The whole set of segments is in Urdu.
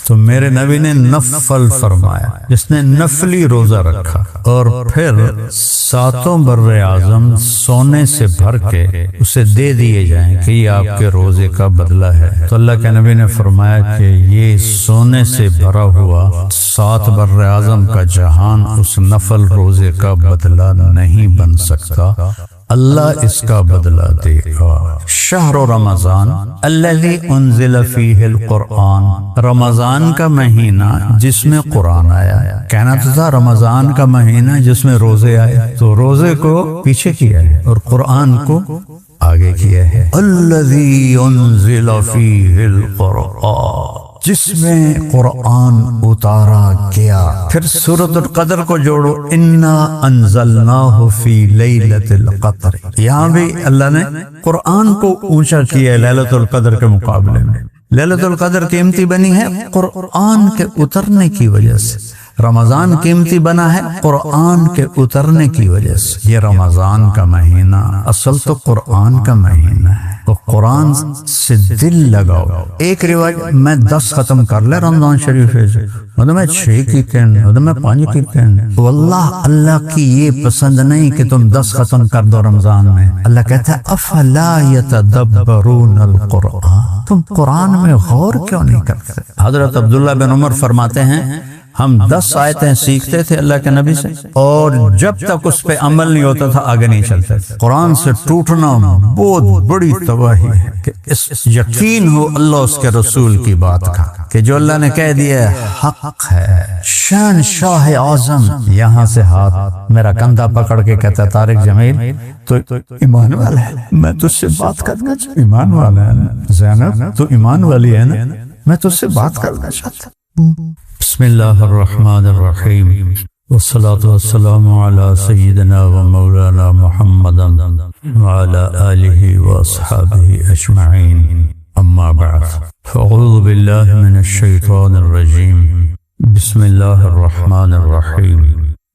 تو میرے نبی نے نفل فرمایا، جس نے نفلی روزہ رکھا اور پھر 7 بر اعظم سونے سے بھر کے اسے دے دیے جائیں کہ یہ آپ کے روزے کا بدلہ ہے، تو اللہ کے نبی نے فرمایا کہ یہ سونے سے بھرا ہوا 7 بر اعظم کا جہان اس نفل روزے کا بدلہ نہیں بن سکتا، اللہ اس کا بدلہ دے گا۔ شہر رمضان الذی انزل فیہ القرآن، رمضان کا مہینہ جس میں قرآن آیا، کہنا تو تھا رمضان کا مہینہ جس میں روزے آئے، تو روزے کو پیچھے کیا ہے اور قرآن کو آگے کیا ہے۔ الذی انزل فیہ القرآن، جس میں قرآن اتارا گیا۔ پھر سورۃ القدر کو جوڑو، انا انزلناہ فی لیلۃ القدر، یہاں بھی اللہ نے قرآن کو اونچا کیا ہے لیلۃ القدر کے مقابلے میں۔ لیلۃ القدر قیمتی بنی ہے قرآن کے اترنے کی وجہ سے، رمضان قیمتی بنا ہے قرآن کے اترنے کی وجہ سے۔ یہ رمضان کا مہینہ اصل تو قرآن کا مہینہ ہے، تو قرآن سے دل لگاؤ۔ ایک روایت میں 10 ختم کر لے رمضان شریف سے، مطلب میں 6 کی کہنے، مطلب میں 5 کی کہنے، واللہ اللہ کی یہ پسند نہیں کہ تم 10 ختم کر دو رمضان میں۔ اللہ کہتا ہے افلا یتدبرون القرآن، تم قرآن میں غور کیوں نہیں کرتے؟ حضرت عبداللہ بن عمر فرماتے ہیں ہم 10 آیتیں سیکھتے تھے اللہ کے نبی سے، اور جب تک اس پہ عمل نہیں ہوتا تھا آگے نہیں چلتے تھے۔ قرآن سے ٹوٹنا بہت بڑی تباہی ہے کہ اس یقین ہو اللہ اس کے رسول کی بات کا کہ جو اللہ نے کہہ دیا حق ہے۔ شان شاہ اعظم یہاں سے ہاتھ میرا کندھا پکڑ کے کہتا ہے طارق جمیل تو ایمان والا ہے، میں تجھ سے بات کرنا چاہتا، ایمان والا ہے نا زینب، تو ایمان والی ہے نا، میں تجھ سے بات کرنا چاہتا۔ بسم اللہ الرحمن الرحیم، والصلاة والسلام علی سیدنا و مولانا محمد وعلی آلہ واصحابہ اجمعین، اما بعد فاعوذ باللہ من الشیطان الرجیم، بسم اللہ الرحمن الرحیم،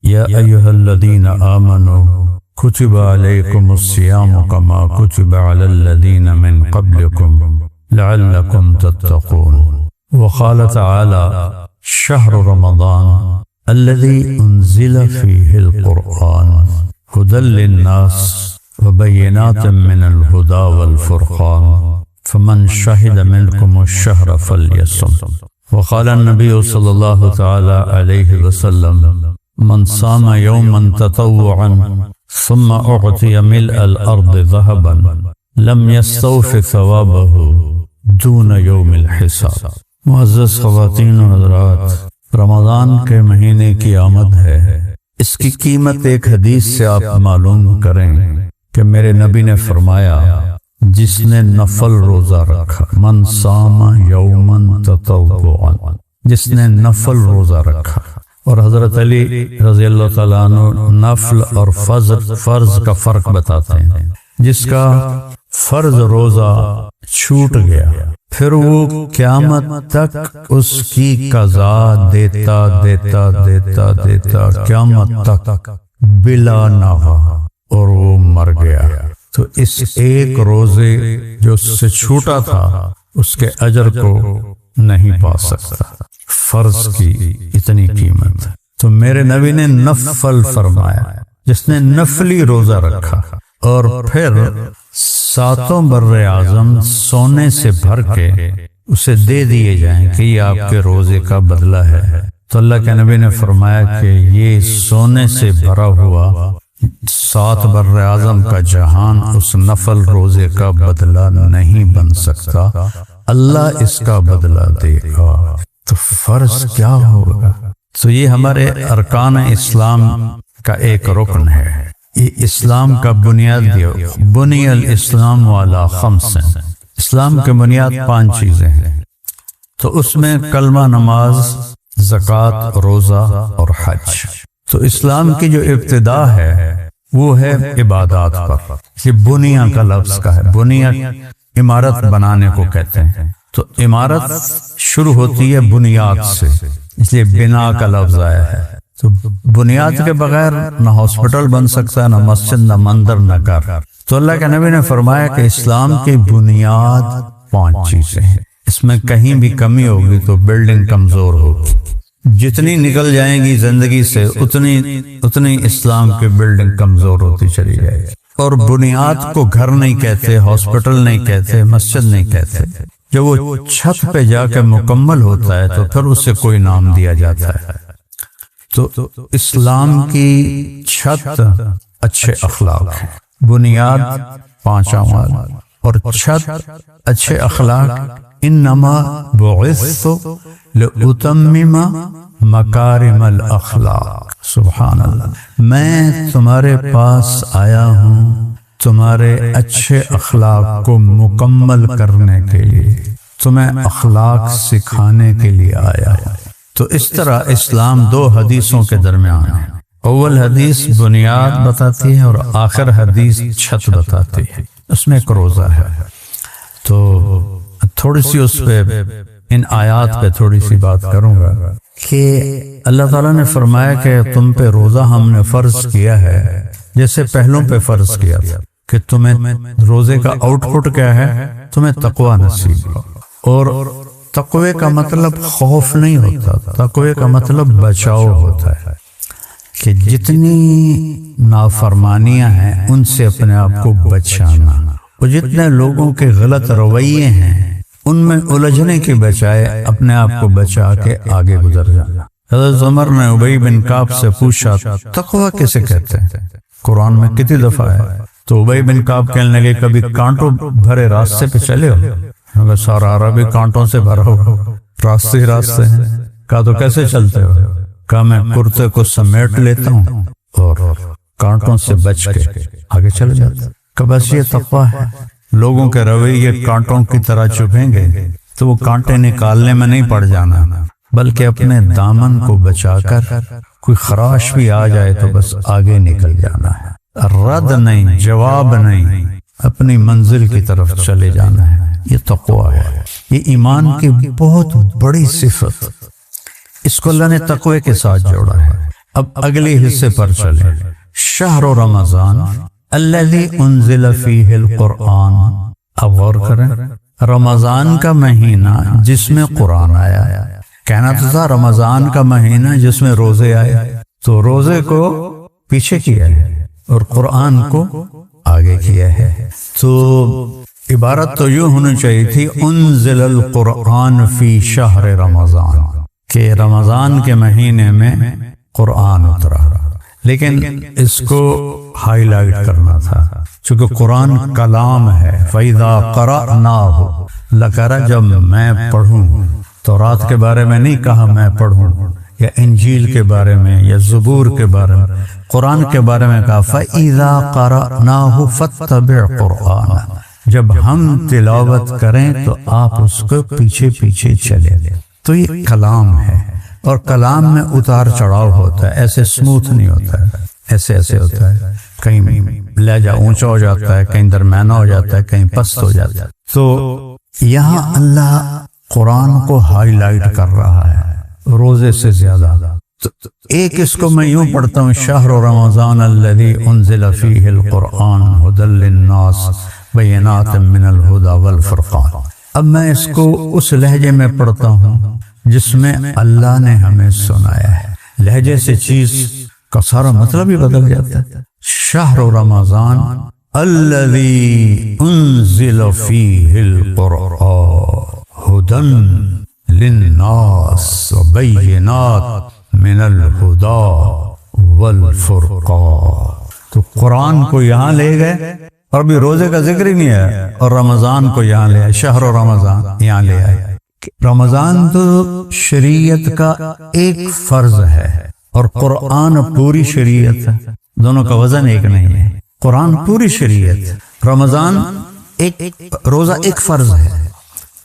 یا ایہا الذین آمنوا کتب علیکم الصیام کما کتب علی الذین من قبلکم لعلکم تتقون۔ وقال تعالی شهر رمضان الذي أنزل فيه القرآن هدى للناس وبينات من الهدى والفرقان فمن شهد منكم الشهر فليصم۔ وقال النبي صلى الله تعالى عليه وسلم من صام يوما تطوعا ثم أعطي ملء الأرض ذهبا لم يستوف ثوابه دون يوم الحساب۔ معزز خواتین و حضرات، رمضان کے مہینے کی آمد ہے، اس کی قیمت ایک حدیث سے آپ معلوم کریں کہ میرے نبی نے فرمایا جس نے نفل روزہ رکھا، من صام یوما تطوعا، جس نے نفل روزہ رکھا۔ اور حضرت علی رضی اللہ تعالیٰ عنہ نفل اور فرض کا فرق بتاتے ہیں۔ جس کا فرض روزہ چھوٹ گیا پھر وہ قیامت تک اس کی قضا دیتا دیتا دیتا دیتا قیامت تک بلا نوا، اور وہ مر گیا، تو اس ایک روزے جو اس سے چھوٹا تھا اس کے اجر کو نہیں پا سکتا۔ فرض کی اتنی قیمت، تو میرے نبی نے نفل فرمایا، جس نے نفلی روزہ رکھا اور پھر 7 بر اعظم سونے سے بھر کے اسے دے دیے جائیں کہ یہ آپ کے روزے کا بدلہ ہے، تو اللہ کے نبی نے فرمایا کہ یہ سونے سے بھرا ہوا 7 بر اعظم کا جہان اس نفل روزے کا بدلہ نہیں بن سکتا، اللہ اس کا بدلہ دے گا۔ تو فرض کیا ہوگا؟ تو یہ ہمارے ارکان اسلام کا ایک رکن ہے، یہ اسلام کا بنیاد دیا۔ بنی الاسلام علی 5، اسلام کے بنیاد 5 چیزیں ہیں، تو اس میں کلمہ، نماز، زکوٰۃ، روزہ اور حج۔ تو اسلام کی جو ابتدا ہے وہ ہے عبادات پر، یہ بنیا کا لفظ کا ہے، بنیا عمارت بنانے کو کہتے ہیں، تو عمارت شروع ہوتی ہے بنیاد سے، اس لیے بنا کا لفظ آیا ہے۔ تو بنیاد کے بغیر نہ ہاسپٹل بن سکتا ہے، نہ مسجد، نہ مندر، نہ گھر۔ تو اللہ کے نبی نے فرمایا کہ اسلام کی بنیاد 5 چیزیں ہیں۔ اس میں کہیں بھی کمی ہوگی تو بلڈنگ کمزور ہوگی. جتنی نکل جائیں گی زندگی سے اتنی اسلام کی بلڈنگ کمزور ہوتی چلی جائے گی. اور بنیاد کو گھر نہیں کہتے، ہاسپٹل نہیں کہتے، مسجد نہیں کہتے. جب وہ چھت پہ جا کے مکمل ہوتا ہے تو پھر اسے کوئی نام دیا جاتا ہے. تو اسلام کی چھت اچھے اخلاق ہے، بنیاد 5 اعمال اور چھت اچھے اخلاق. انما بعثت لأتمم مکارم الاخلاق. سبحان اللہ. میں تمہارے پاس آیا ہوں تمہارے اچھے اخلاق کو مکمل کرنے کے لیے، تمہیں اخلاق سکھانے کے لیے آیا ہوں. تو اس طرح اسلام 2 حدیثوں کے درمیان ہے. اول حدیث بنیاد بتاتی ہے اور آخر حدیث چھت بتاتی ہے. اس میں ایک روزہ ہے. تو تھوڑی سی اس پہ ان آیات پہ تھوڑی سی بات کروں گا کہ اللہ تعالیٰ نے فرمایا کہ تم پہ روزہ ہم نے فرض کیا ہے جیسے پہلوں پہ فرض کیا تھا، کہ تمہیں روزے کا آؤٹ پٹ کیا ہے، تمہیں تقوی نصیب ہو. اور تقوی کا مطلب خوف نہیں ہوتا، تقوی کا مطلب بچاؤ ہوتا ہے، کہ جتنی نافرمانیاں ہیں ان سے اپنے آپ کو بچانا، اور جتنے لوگوں کے غلط رویے ہیں ان میں الجھنے کے بجائے اپنے آپ کو بچا کے آگے گزر جانا. حضرت عمر نے ابی بن کعب سے پوچھا تقوی کسے کہتے ہیں، قرآن میں کتنی دفعہ ہے؟ تو ابی بن کعب کہنے لگے کبھی کانٹوں بھرے راستے پہ چلے ہو؟ سارا عربی کانٹوں سے بھرا ہو، راستے ہی راستے ہیں. کہا تو کیسے چلتے ہو؟ کہا میں کرتے کو سمیٹ لیتا ہوں اور کانٹوں سے بچ کے آگے چل جاتا ہوں. کہ بس یہ تقوی ہے. لوگوں کے رویے کانٹوں کی طرح چبھیں گے تو وہ کانٹے نکالنے میں نہیں پڑ جانا، بلکہ اپنے دامن کو بچا کر کوئی خراش بھی آ جائے تو بس آگے نکل جانا ہے. رد نہیں، جواب نہیں، اپنی منزل کی طرف چلے جانا ہے. یہ تقوی ہے. یہ ایمان کی بہت بڑی صفت، اس کو اللہ نے تقوی کے ساتھ جوڑا ہے. اب اگلے حصے پر چلیں. شہر رمضان الذی انزل فیہ القرآن. اب غور کریں، رمضان کا مہینہ جس میں قرآن آیا. کہنا تو تھا رمضان کا مہینہ جس میں روزے آئے، تو روزے کو پیچھے کیا ہے اور قرآن کو آگے کیا ہے. تو عبارت تو یوں ہونی چاہیے تھی انزل القرآن فی شہر رمضان، کہ رمضان کے مہینے میں قرآن اترا. لیکن اس کو ہائی لائٹ کرنا تھا چونکہ قرآن کلام ہے. فَإِذَا قَرَأْنَاهُ لَقَرَ. جب میں پڑھوں، تورات کے بارے میں نہیں کہا میں پڑھوں، یا انجیل کے بارے میں یا زبور کے بارے میں، قرآن کے بارے میں کہا فَإِذَا قَرَأْنَاهُ فَاتَّبِعْ قُرْآنَهُ. جب ہم تلاوت کریں تو آپ اس کو پیچھے پیچھے چلے. تو یہ کلام ہے اور کلام میں اتار چڑھاؤ ہوتا ہے، ایسے سموتھ نہیں ہوتا ہے، ایسے ہوتا ہے. کہیں لہجہ اونچا ہو جاتا ہے، کہیں درمیانہ ہو جاتا ہے، کہیں پست ہو جاتا ہے. تو یہاں اللہ قرآن کو ہائی لائٹ کر رہا ہے روزے سے زیادہ. تو ایک اس کو میں یوں پڑھتا ہوں شہر رمضان الذی انزل فیہ القرآن ھدی للناس بینات من الہدی والفرقان. اب میں اس کو اس لہجے میں پڑھتا ہوں جس میں اللہ نے ہمیں سنایا ہے. لہجے سے چیز کا سارا مطلب ہی بدل جاتا ہے. شہر رمضان الذی انزل فیہ القرآن ھدی للناس وبینات من الہدی والفرقان. تو قرآن کو یہاں لے گئے اور ابھی روزے کا ذکر ہی نہیں ہے، اور رمضان کو یہاں لے آئے، شہر رمضان یہاں لے آئے. رمضان تو شریعت کا ایک فرض ہے اور قرآن پوری شریعت ہے. دونوں کا وزن ایک نہیں ہے. قرآن پوری شریعت، رمضان ایک روزہ ایک فرض ہے.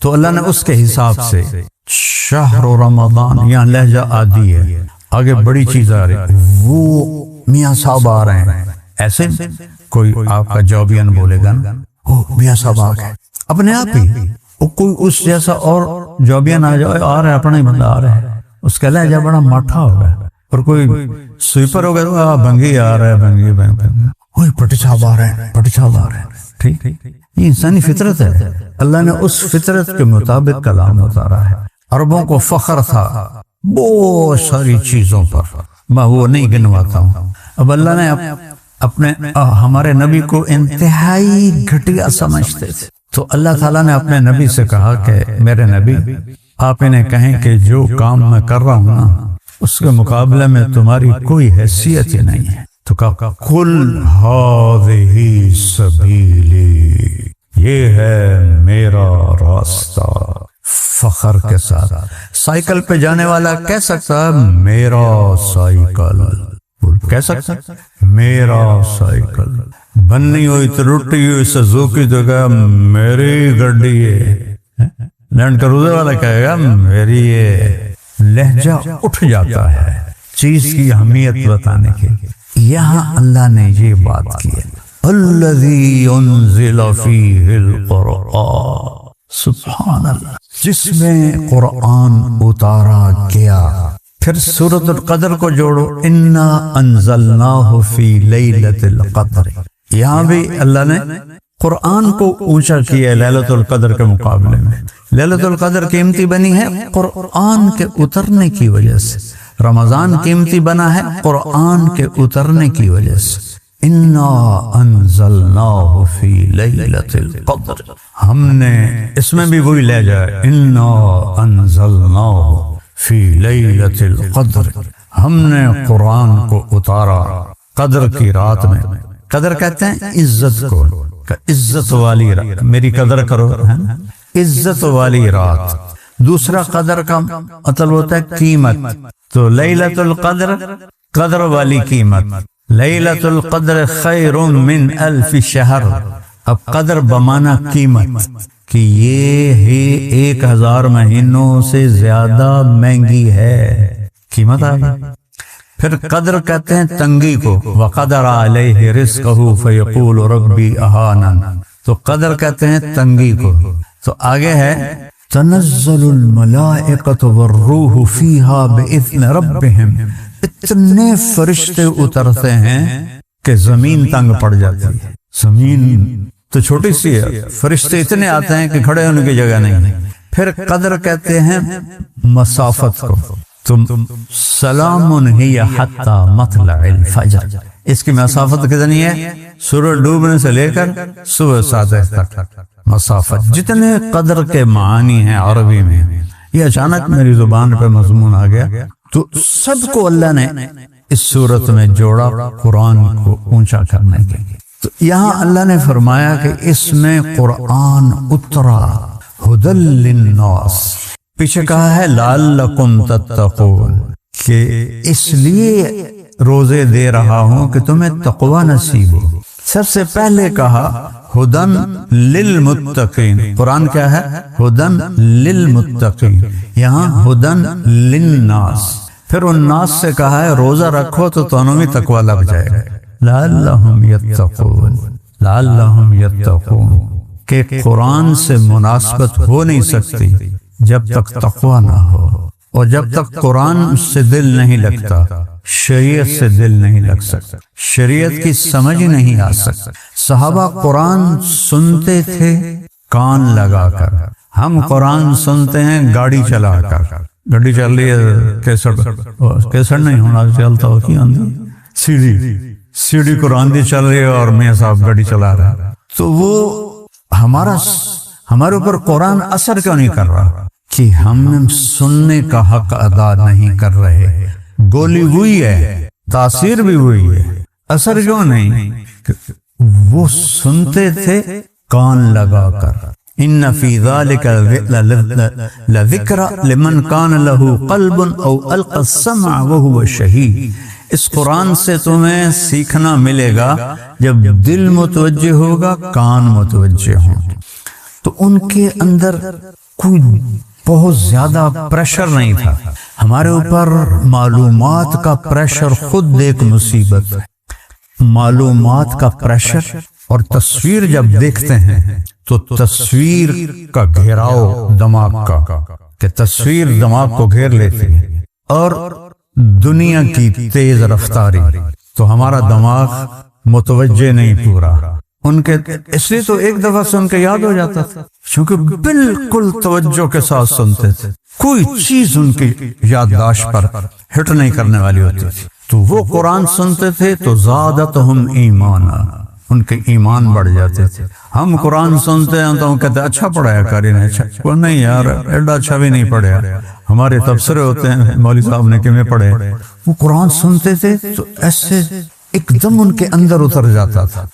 تو اللہ نے اس کے حساب سے شہر رمضان، یہاں لہجہ عادی ہے، آگے بڑی چیز آ رہی. وہ میاں صاحب آ رہے ہیں، ایسے کوئی آپ کا جوبین بولے گا نا میاں صاحب آ گئے اپنے آپ ہی. کوئی اس جیسا اور جوبین آ جائے آ رہا ہے، اپنا ہی بندہ آ رہا ہے، اس کا لہجہ بڑا ماٹھا ہوگا. اور کوئی سویپر ہو گیا بھنگی آ رہا ہے، بھنگی وہی پٹی صاحب آ رہے ہیں، پٹی صاحب آ رہے ہیں. ٹھیک، یہ انسانی فطرت ہے. اللہ نے اس فطرت کے مطابق کلام اتارا ہے. عربوں کو فخر تھا بہت ساری چیزوں پر، میں وہ نہیں گنواتا ہوں. اب اللہ نے اپنے ہمارے نبی کو انتہائی گھٹیا سمجھتے تھے، تو اللہ تعالیٰ نے اپنے نبی سے کہا کہ میرے نبی آپ انہیں کہیں کہ جو کام میں کر رہا ہوں نا اس کے مقابلے میں تمہاری کوئی حیثیت ہی نہیں ہے. تو کہا قل ہذہ سبیلی، یہ ہے میرا راستہ. فخر کے ساتھ سائیکل پہ جانے والا کہہ سکتا میرا سائیکل، کہہ سکتا میرا سائیکل. بننی ہوئی تو رٹی ہوئی سزوکی تو کہا میری گڈی ہے. لینڈ کروزر والا کہے گا میری یہ. لہجہ اٹھ جاتا ہے چیز کی اہمیت بتانے کے. یہاں اللہ نے یہ بات کی ہے الذی انزل فیہ القرآن، سبحان اللہ، جس میں قرآن اتارا گیا. پھر سورۃ القدر کو جوڑو، انا انزلناہ فی لیلۃ القدر. یہاں بھی اللہ نے قرآن کو اونچا کیا ہے لیلۃ القدر کے مقابلے میں. لیلۃ القدر قیمتی بنی ہے قرآن کے اترنے کی وجہ سے. رمضان قیمتی بنا ہے قرآن کے اترنے کی وجہ سے. انا انزلناہ فی لیلۃ القدر، ہم نے اس میں بھی وہی لہجہ ہے انا انزلناہ فی لیلۃ القدر، ہم نے قرآن کو اتارا قدر کی رات میں. قدر کہتے ہیں عزت کو، عزت والی رات، میری قدر کرو، عزت والی رات. دوسرا قدر کا مطلب ہوتا ہے قیمت. تو لیلۃ القدر قدر والی قیمت. لیلۃ القدر خیر من الف شہر. اب قدر بمانا قیمت، کہ یہ ہی 1000 مہینوں سے زیادہ مہنگی ہے. قیمت آ گئی. پھر قدر کہتے ہیں تنگی کو، وقدر علیہ رزقہ فیقول ربی اہانن. تو قدر کہتے ہیں تنگی کو. تو آگے ہے تنزل الملائکۃ والروح فیہا باذن ربہم. اتنے فرشتے اترتے ہیں کہ زمین تنگ پڑ جاتی ہے. زمین تو چھوٹی سی ہے، فرشتے اتنے آتے ہیں کہ کھڑے ہونے کی جگہ نہیں. پھر قدر کہتے ہیں مسافت کو. تم سلام ہی حتی مطلع الفجر. اس کی مسافت کتنی ہے؟ سورج ڈوبنے سے لے کر صبح 7 تک مسافت. جتنے قدر کے معانی ہیں عربی میں، یہ اچانک میری زبان پہ مضمون آ گیا، تو سب کو اللہ نے اس صورت میں جوڑا قرآن کو اونچا کرنے کے. تو یہاں اللہ نے فرمایا کہ اس میں قرآن اترا ہدی للناس. پیچھے کہا ہے لعلکم تتقون، کہ اس لیے روزے دے رہا ہوں کہ تمہیں تقوی نصیب ہو. سب سے پہلے کہا ہدن للمتقین. قرآن کیا ہے؟ ہدن للمتقین. یہاں ہدن للناس. پھر الناس سے کہا ہے روزہ رکھو تو تمہیں بھی تقوی لگ جائے گا. لعلہم یتقون، لعلہم یتقون، کہ قرآن سے مناسبت ہو نہیں سکتی جب تک تقوی نہ ہو، اور جب تک قرآن سے دل نہیں لگتا شریعت سے دل نہیں لگ سکتا، شریعت کی سمجھ نہیں آ سکتا. صحابہ قرآن سنتے تھے کان لگا کر. ہم قرآن سنتے ہیں گاڑی چلا کر. گاڑی چل رہی ہے کیسٹ نہیں ہونا چلتا ہو کی سی ڈی قرآن دی چل رہی ہے اور میاں صاحب گاڑی چلا رہا ہے. تو وہ ہمارے اوپر قرآن اثر کیوں نہیں کر رہا؟ کہ ہم سننے کا حق ادا نہیں کر رہے. گولی ہوئی ہے، تاثیر بھی ہوئی ہے، اثر کیوں نہیں؟ وہ سنتے تھے کان لگا کر. ان فی ذلک لذکر لمن کان له قلب او القى السمع وهو شہید. اس قرآن سے تمہیں سیکھنا ملے گا جب دل متوجہ ہوگا، کان متوجہ ہوں. تو ان کے اندر کوئی بہت زیادہ پریشر نہیں تھا. ہمارے اوپر معلومات کا پریشر خود ایک مصیبت ہے. معلومات کا پریشر اور تصویر جب دیکھتے ہیں تو تصویر کا گھیراؤ دماغ کا، کہ تصویر دماغ کو گھیر لیتی ہے، اور دنیا کی تیز رفتاری. تو ہمارا دماغ متوجہ نہیں پورا ان کے، اس لیے تو ایک دفعہ سن کے یاد ہو جاتا تھا، چونکہ بالکل توجہ کے ساتھ سنتے تھے، کوئی چیز ان کی یادداشت پر ہٹ نہیں کرنے والی ہوتی تھی۔ تو وہ قرآن سنتے تھے تو زادتہم ایمانا، ان کے ایمان بڑھ جاتے تھے۔ ہم قرآن سنتے ہیں تو ہم کہتے ہیں اچھا پڑھایا قاری نے، اچھا وہ نہیں یار ایڈا اچھا بھی نہیں پڑھیا، ہمارے تبصرے ہوتے ہیں مولوی صاحب نے کیویں پڑھے۔ وہ قرآن سنتے تھے تو ایسے ایک دم ان کے اندر اتر جاتا تھا۔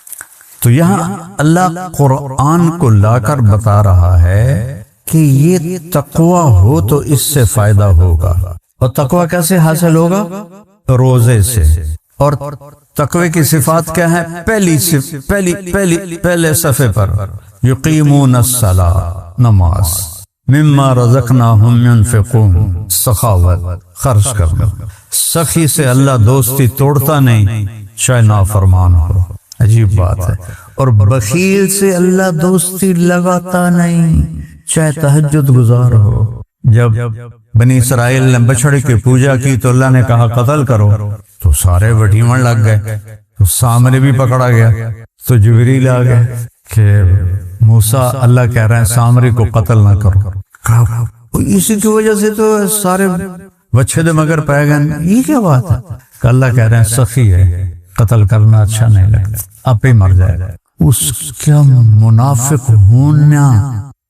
تو یہاں اللہ قرآن کو لا کر بتا رہا ہے کہ یہ تقوی ہو تو اس سے فائدہ ہوگا۔ اور تقوی کیسے حاصل ہوگا؟ روزے سے۔ اور تقوی کی صفات کیا ہے؟ پہلے صفحے پر یقیمون الصلاۃ، نماز، مما رزقناہم ينفقون، سخاوت، خرچ کرنا۔ سخی سے اللہ دوستی توڑتا نہیں چاہے نافرمان ہو، عجیب بات ہے۔ اور بخیل سے اللہ دوستی لگاتا نہیں چاہے تہجد گزار ہو۔ جب بنی اسرائیل نے بچڑے کی پوجا کی تو اللہ نے کہا قتل کرو، تو سارے وڈیمن لگ گئے، تو سامری بھی پکڑا گیا، تو جبریل آ گئے کہ موسیٰ اللہ کہہ رہے ہیں سامری کو قتل نہ کرو۔ اسی کی وجہ سے تو سارے بچے دے مگر پائے گئے، یہ کیا بات ہے؟ کہ اللہ کہہ رہے ہیں سخی ہے، قتل کرنا اچھا نہیں لگتا، آپ ہی مر جائے گا۔ اس کا منافق ہونا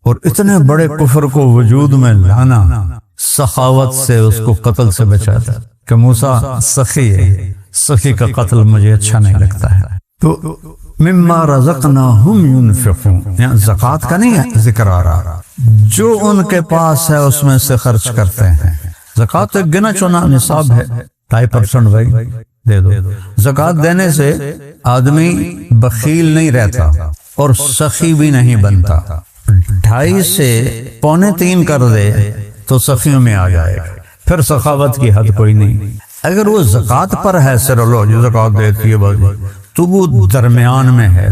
اور اتنے بڑے کفر کو وجود میں لانا سخاوت سے اس کو قتل سے بچاتا کہ موسیٰ سخی ہے، سخی کا قتل مجھے اچھا نہیں لگتا ہے۔ تو مما رزقناہم ينفقون، یہاں زکوٰۃ کا نہیں ذکر آ رہا، جو ان کے پاس ہے اس میں سے خرچ کرتے ہیں۔ زکوٰۃ ایک گنا چنا نصاب ہے، 2.5% بھائی دے دو۔ زکوٰۃ دینے سے آدمی بخیل نہیں رہتا اور سخی بھی نہیں بنتا۔ 2.5 سے 2.25 کر دے تو سخیوں میں آ جائے گا، پھر سخاوت کی حد کوئی نہیں۔ اگر وہ زکوٰۃ پر ہے، سر لو جو زکوٰۃ دیتی ہے بازی، تو وہ درمیان میں ہے،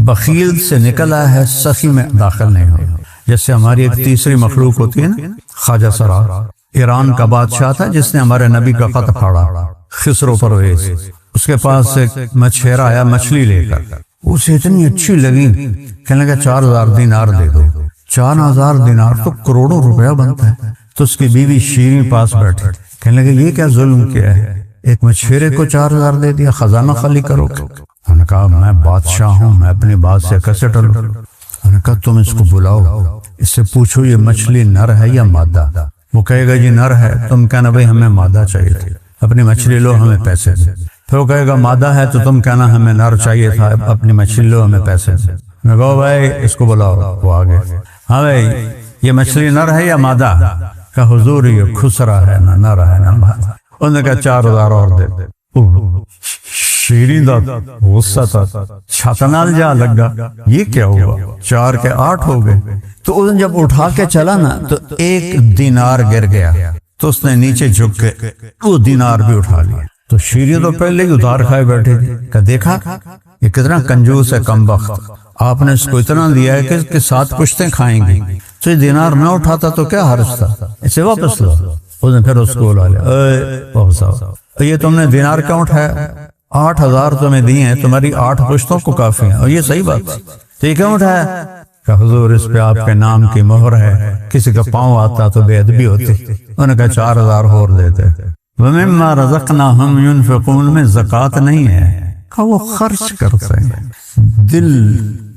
بخیل سے نکلا ہے، سخی میں داخل نہیں ہو۔ جیسے ہماری ایک تیسری مخلوق ہوتی ہے نا، خواجہ سرار، ایران کا بادشاہ تھا جس نے ہمارے نبی کا خط پھاڑا، خسرو پرویز۔ اس کے پاس ایک مچھیرا آیا مچھلی لے کر، اسے اتنی اچھی لگی، کہنے لگا 4000 دینار دے دو۔ 4000 دینار تو کروڑوں روپیہ بنتا ہے۔ تو اس کی بیوی شیریں پاس بیٹھی، کہنے لگا یہ کیا ظلم کیا ہے، ایک مچھیرے کو 4000 دے دیا، خزانہ خالی کرو۔ انہوں نے کہا میں بادشاہ ہوں، میں اپنی بات سے کیسے ٹلوں؟ انہوں نے کہا تم اس کو بلاؤ، اس سے پوچھو یہ مچھلی نر ہے یا مادہ۔ وہ کہے گا جی نر ہے، تم کہنا بھائی ہمیں مادہ چاہیے تھی، اپنی مچھلی لو ہمیں پیسے دے۔ پھر وہ کہے گا مادہ ہے تو تم کہنا ہمیں نر چاہیے تھا، اپنی مچھلی لو ہمیں پیسے دے۔ میں کہا بھائی اس کو بلاؤ، وہ آگے، ہاں بھائی یہ مچھلی نر ہے یا مادہ؟ کہ حضور یہ خسرا ہے، نہ نر ہے نہ مادہ۔ انہوں نے کہا 4000 اور دے دے۔ شیریں دا غصہ تھا، چھاتنال جا لگا، یہ کیا ہوا؟ 4 کے 8 ہو گئے۔ تو اس نے جب اٹھا کے چلا نا تو 1 دینار گر گیا، تو اس نے نیچے جھک کے وہ دینار بھی اٹھا لیا۔ تو شیریں تو پہلے ہی ادھار کھائے بیٹھے تھے، کہ دیکھا یہ کتنا کنجوس ہے کم بخت، آپ نے اس کو اتنا دیا ہے کہ اس کے 7 پشتیں کھائیں گی، تو یہ دینار نہ اٹھاتا تو کیا حرج تھا، اسے واپس لو۔ اس نے پھر اس کو بلا لیا، واپس آؤ، یہ تم نے دینار کیوں اٹھایا؟ 8000 تمہیں دیے ہیں، تمہاری 8 پشتوں کو کافی ہیں، اور یہ صحیح بات، تو یہ کیوں اٹھایا؟ کہ حضور اس پہ آپ کے نام کی مہر ہے، کسی کا پاؤں آتا تو بے ادبی ہوتی۔ انہوں نے کہا 4000 اور دیتے۔ وَمِمَّا رَزَقْنَاهُمْ يُنْفِقُونَ میں زکوٰۃ نہیں ہے، کہ وہ خرچ کرتے ہیں، دل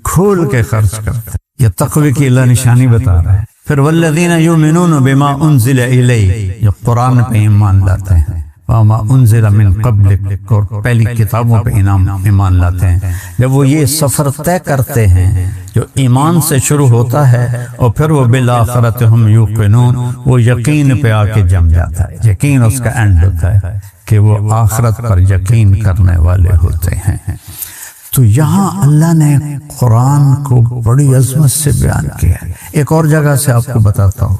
کھول کے خرچ کرتے ہیں۔ یہ تقوی کی اللہ نشانی بتا رہا ہے۔ پھر وَالَّذِينَ يُؤْمِنُونَ بِمَا أُنزِلَ إِلَيْكَ، جو قرآن پہ ایمان لاتے ہیں، وَمَا أُنزِلَ مِن قَبْلِكَ، اور پہلی کتابوں پہ ایمان لاتے ہیں۔ جب وہ یہ سفر طے کرتے ہیں جو ایمان سے شروع ہوتا ہے اور پھر وہ بالآخرۃ ہم یوقنون، وہ یقین پہ آ کے جم جاتا ہے، یقین اس کا اینڈ ہوتا ہے کہ وہ آخرت پر یقین کرنے والے ہوتے ہیں۔ تو یہاں اللہ نے قرآن کو بڑی عظمت سے بیان کیا ہے۔ ایک اور جگہ سے آپ کو بتاتا ہوں،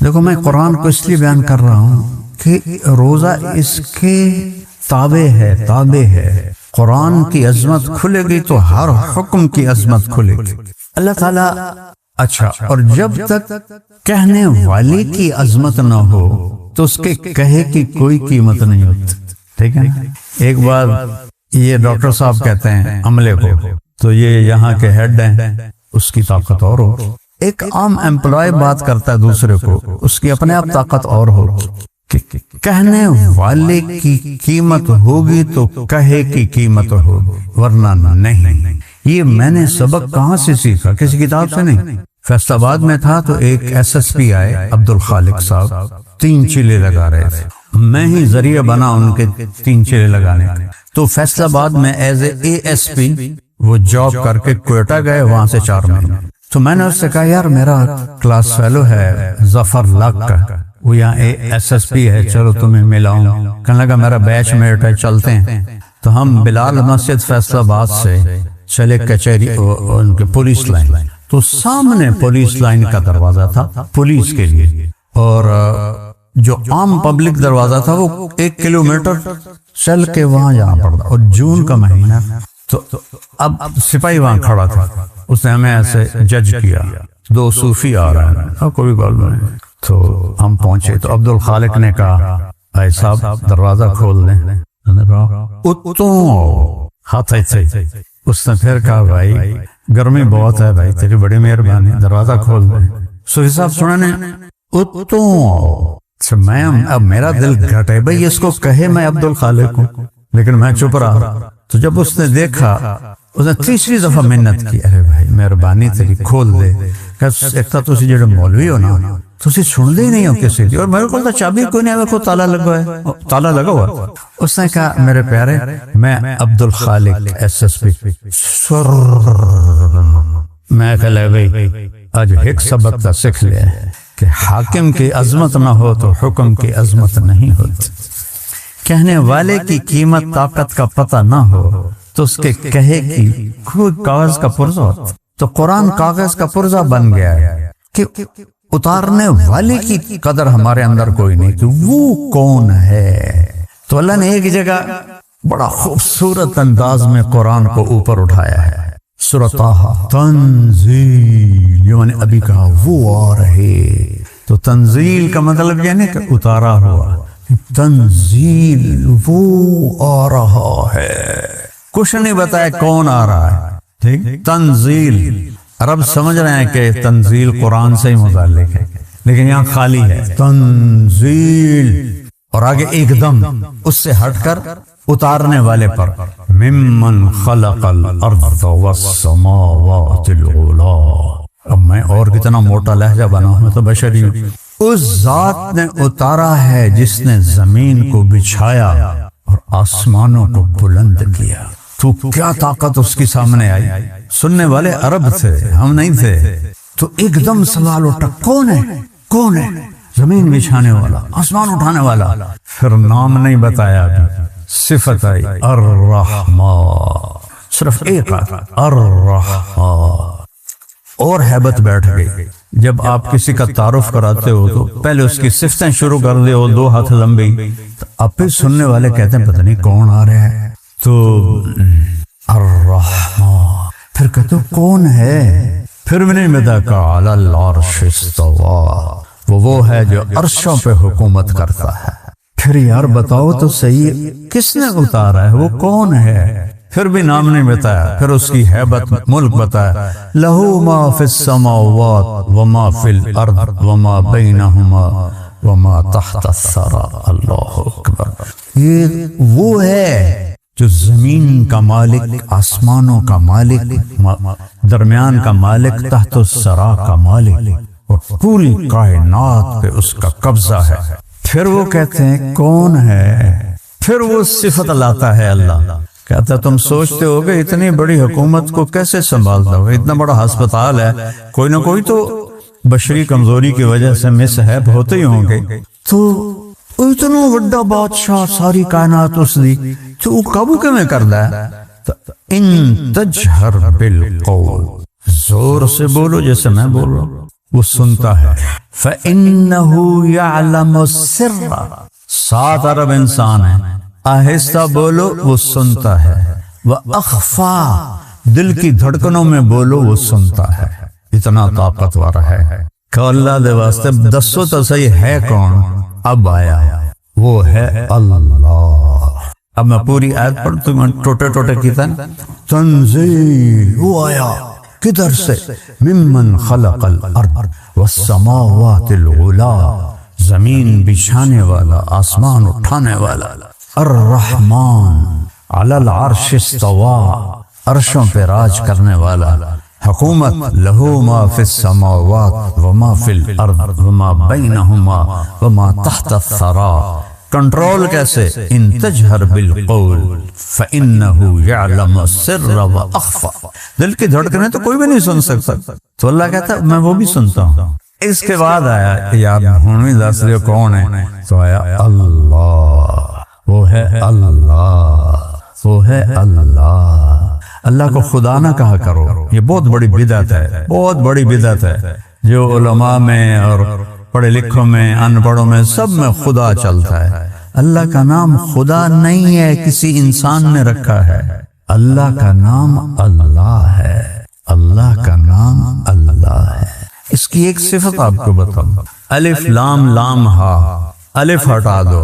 دیکھو میں قرآن کو اس لیے بیان کر رہا ہوں کہ روزہ اس کے تابع ہے۔ قرآن کی عظمت کھلے گی تو ہر حکم کی عظمت کھلے گی۔ اللہ تعالیٰ اچھا، اور جب تک کہنے والے کی عظمت نہ ہو تو اس کے کہے کی کوئی قیمت نہیں ہوتی، ٹھیک ہے نا؟ ایک بار یہ ڈاکٹر صاحب کہتے ہیں عملے کو، تو یہ یہاں کے ہیڈ ہیں، اس کی طاقت اور ہو. ایک عام امپلائی بات کرتا ہے دوسرے کو، اس کی اپنے آپ طاقت اور ہوگی. کہنے والے کی قیمت ہوگی تو کہے کی قیمت ہوگی، ورنہ نہیں. یہ میں نے سبق کہاں سے سیکھا؟ کسی کتاب سے نہیں. فیصل آباد میں تھا تو ایک ایس ایس پی آئے عبد الخالق صاحب، 3 چیلے لگا رہے تھے. میں ہی ذریعہ بنا ان کے 3 چیلے لگانے کا. تو فیصل آباد میں ایز اے ایس پی وہ جاب کر کے کوئٹہ گئے، وہاں سے 4 مہینے. تو میں نے اس سے کہا یار میرا کلاس فیلو ہے ظفر لاک کا، وہ یہاں ایس ایس پی ہے، چلو تمہیں ملاؤں. کہنے لگا میرا بیچ میٹ ہے، چلتے ہیں. تو ہم بلال مسجد فیصل آباد سے چلے کچہری ان کے پولیس لائن. تو سامنے پولیس لائن کا دروازہ تھا پولیس کے لیے، اور جو عام پبلک دروازہ تھا وہ 1 کلومیٹر چل کے وہاں جانا پڑتا. اور جون کا مہینہ، تو اب سپاہی وہاں کھڑا تھا، اس نے ہمیں ایسے جج کیا. 2 صوفی آ رہے ہیں، کوئی بات نہیں. تو ہم پہنچے تو عبد الخالق نے کہا بھائی صاحب دروازہ کھول دیں. ہاتھ ایسے. اس نے پھر کہا بھائی گرمی بہت ہے بھائی، تیری بڑی مہربانی، دروازہ کھول دیں. صوفی صاحب سننے میں اب میرا دل گھٹے بھائی اس کو کہے میں عبد الخالق ہوں، لیکن میں چپ رہا. تو جب اس نے دیکھا، اس نے 3ری دفعہ منت کی، ارے بھائی مہربانی تیری کھول دے. ایک تو تسی جڑے مولوی ہو نا، تسی سن دے ہی نہیں ہو کسی دی. اور میرے کو چابی کوئی نہیں ہے، تالا لگا ہوا. اس نے کہا میرے پیارے میں Abdul Khaliq S S P. میں کہا بھائی آج ایک سبق کا سیکھ لیا ہے کہ حاکم کی عظمت نہ ہو تو حکم کی عظمت نہیں ہوتی. کہنے والے کی قیمت طاقت کا پتہ نہ ہو تو اس کے کہے کی کوئی کاغذ کا پرزہ ہوتا. تو قرآن کاغذ کا پرزہ بن گیا ہے کہ اتارنے والے کی قدر ہمارے اندر کوئی نہیں کہ وہ کون ہے. تو اللہ نے ایک جگہ بڑا خوبصورت انداز میں قرآن کو اوپر اٹھایا ہے. سورۃ طٰہٰ تنزیل، جو میں نے ابھی کہا وہ آ رہے. تو تنزیل کا مطلب یہ نہیں کہ اتارا ہوا، تنزیل وہ آ رہا ہے. کچھ نہیں بتایا کون آ رہا ہے. ٹھیک، تنزیل عرب سمجھ رہے ہیں کہ تنزیل قرآن سے ہی متعلق ہے، لیکن یہاں خالی ہے تنزیل، اور آگے ایک دم اس سے ہٹ کر اتارنے والے پر. ممن خلق الارض والسماوات العلی. اب میں اور کتنا موٹا لہجہ بنا ہوں، میں تو بشری ہوں. اس ذات نے اتارا ہے جس نے زمین کو بچھایا اور آسمانوں کو بلند کیا. تو کیا طاقت اس کی سامنے آئی. سننے والے عرب تھے، ہم نہیں تھے. تو ایک دم سوال اٹھا کون ہے، کون ہے زمین بچھانے والا، آسمان اٹھانے والا. پھر نام نہیں بتایا، ابھی صفت آئی الرحمن. صرف ایک الرحمن، اور ہیبت بیٹھ گئی. جب آپ کسی کا تعارف کراتے ہو تو پہلے اس کی صفتیں شروع کر دے ہو، 2 ہاتھ لمبی، تو اب پھر سننے والے کہتے ہیں پتہ نہیں کون آ رہا ہے. تو الرحمن، پھر کہتے ہو کون ہے، پھر بھی نہیں بتا کہا علی العرش استویٰ، وہ ہے جو عرشوں پہ حکومت کرتا ہے. پھر یار بتاؤ تو صحیح کس نے اتارا ہے، وہ کون ہے. پھر بھی نام نہیں بتایا. پھر اس کی ہیبت ملک بتایا. لہو ما فی السماوات وما فی الارض وما بینہما وما تحت الثری. اللہ اکبر. یہ وہ ہے جو زمین کا مالک، آسمانوں کا مالک، درمیان کا مالک، تحت الثری کا مالک، اور پوری کائنات پہ اس کا قبضہ ہے. پھر وہ کہتے ہیں کون ہے. پھر وہ صفت لاتا ہے اللہ. کہتا تم سوچتے ہو کہ اتنی بڑی حکومت کو کیسے سنبھالتا ہو، اتنا بڑا ہسپتال ہے، کوئی نہ کوئی تو بشری کمزوری کی وجہ سے مسہب ہوتے ہی ہوں گے. تو اتنا بڑا بادشاہ، ساری کائنات اس دی، تو وہ قابو کیوں کرتا ہے. ان تجہر بالقول، زور سے بولو جیسے میں بول رہا ہوں، وہ سنتا ہے. فَإِنَّهُ يَعْلَمُ السِّرَّ، 7 ارب انسان ہیں، آہستہ بولو وہ سنتا ہے. وَأَخْفَى، دل کی دھڑکنوں میں بولو وہ سنتا ہے. اتنا طاقتور ہے کہ اللہ دے واسطے دسو تو صحیح ہے کون. اب آیا وہ ہے اللہ. اب میں پوری آیت پڑھ تو میں ٹوٹے ٹوٹے کیتا نا. تنزیل وہ آیا کدھر سے؟ ممن خلق الارض والسماوات العلا، زمین بچھانے والا، آسمان اٹھانے والا. الرحمن علی العرش استوا، عرشوں پہ راج کرنے والا. حکومت لہو ما فی السماوات وما فی الارض وما بینہما وما تحت الثری. کنٹرول کیسے؟ ان تجہر بالقول فإنہ یعلم السر واخفی. دل کی دھڑکنیں تو کوئی بھی نہیں سن سکتا، تو اللہ کہتا ہے میں وہ بھی سنتا ہوں. اس کے بعد آیا کہ یار ہونویں دس رہے کون ہے؟ تو آیا اللہ، وہ ہے اللہ، وہ ہے اللہ. اللہ کو خدا نہ کہا کرو، یہ بہت بڑی بدعت ہے، بہت بڑی بدعت ہے جو علماء میں اور پڑھے لکھوں میں، ان پڑھوں میں، سب میں خدا چلتا ہے. اللہ کا نام خدا نہیں ہے، کسی انسان نے رکھا ہے. اللہ کا نام اللہ ہے، اللہ کا نام اللہ ہے. اس کی ایک صفت آپ کو بتاؤں، الف لام لام ہا، الف ہٹا دو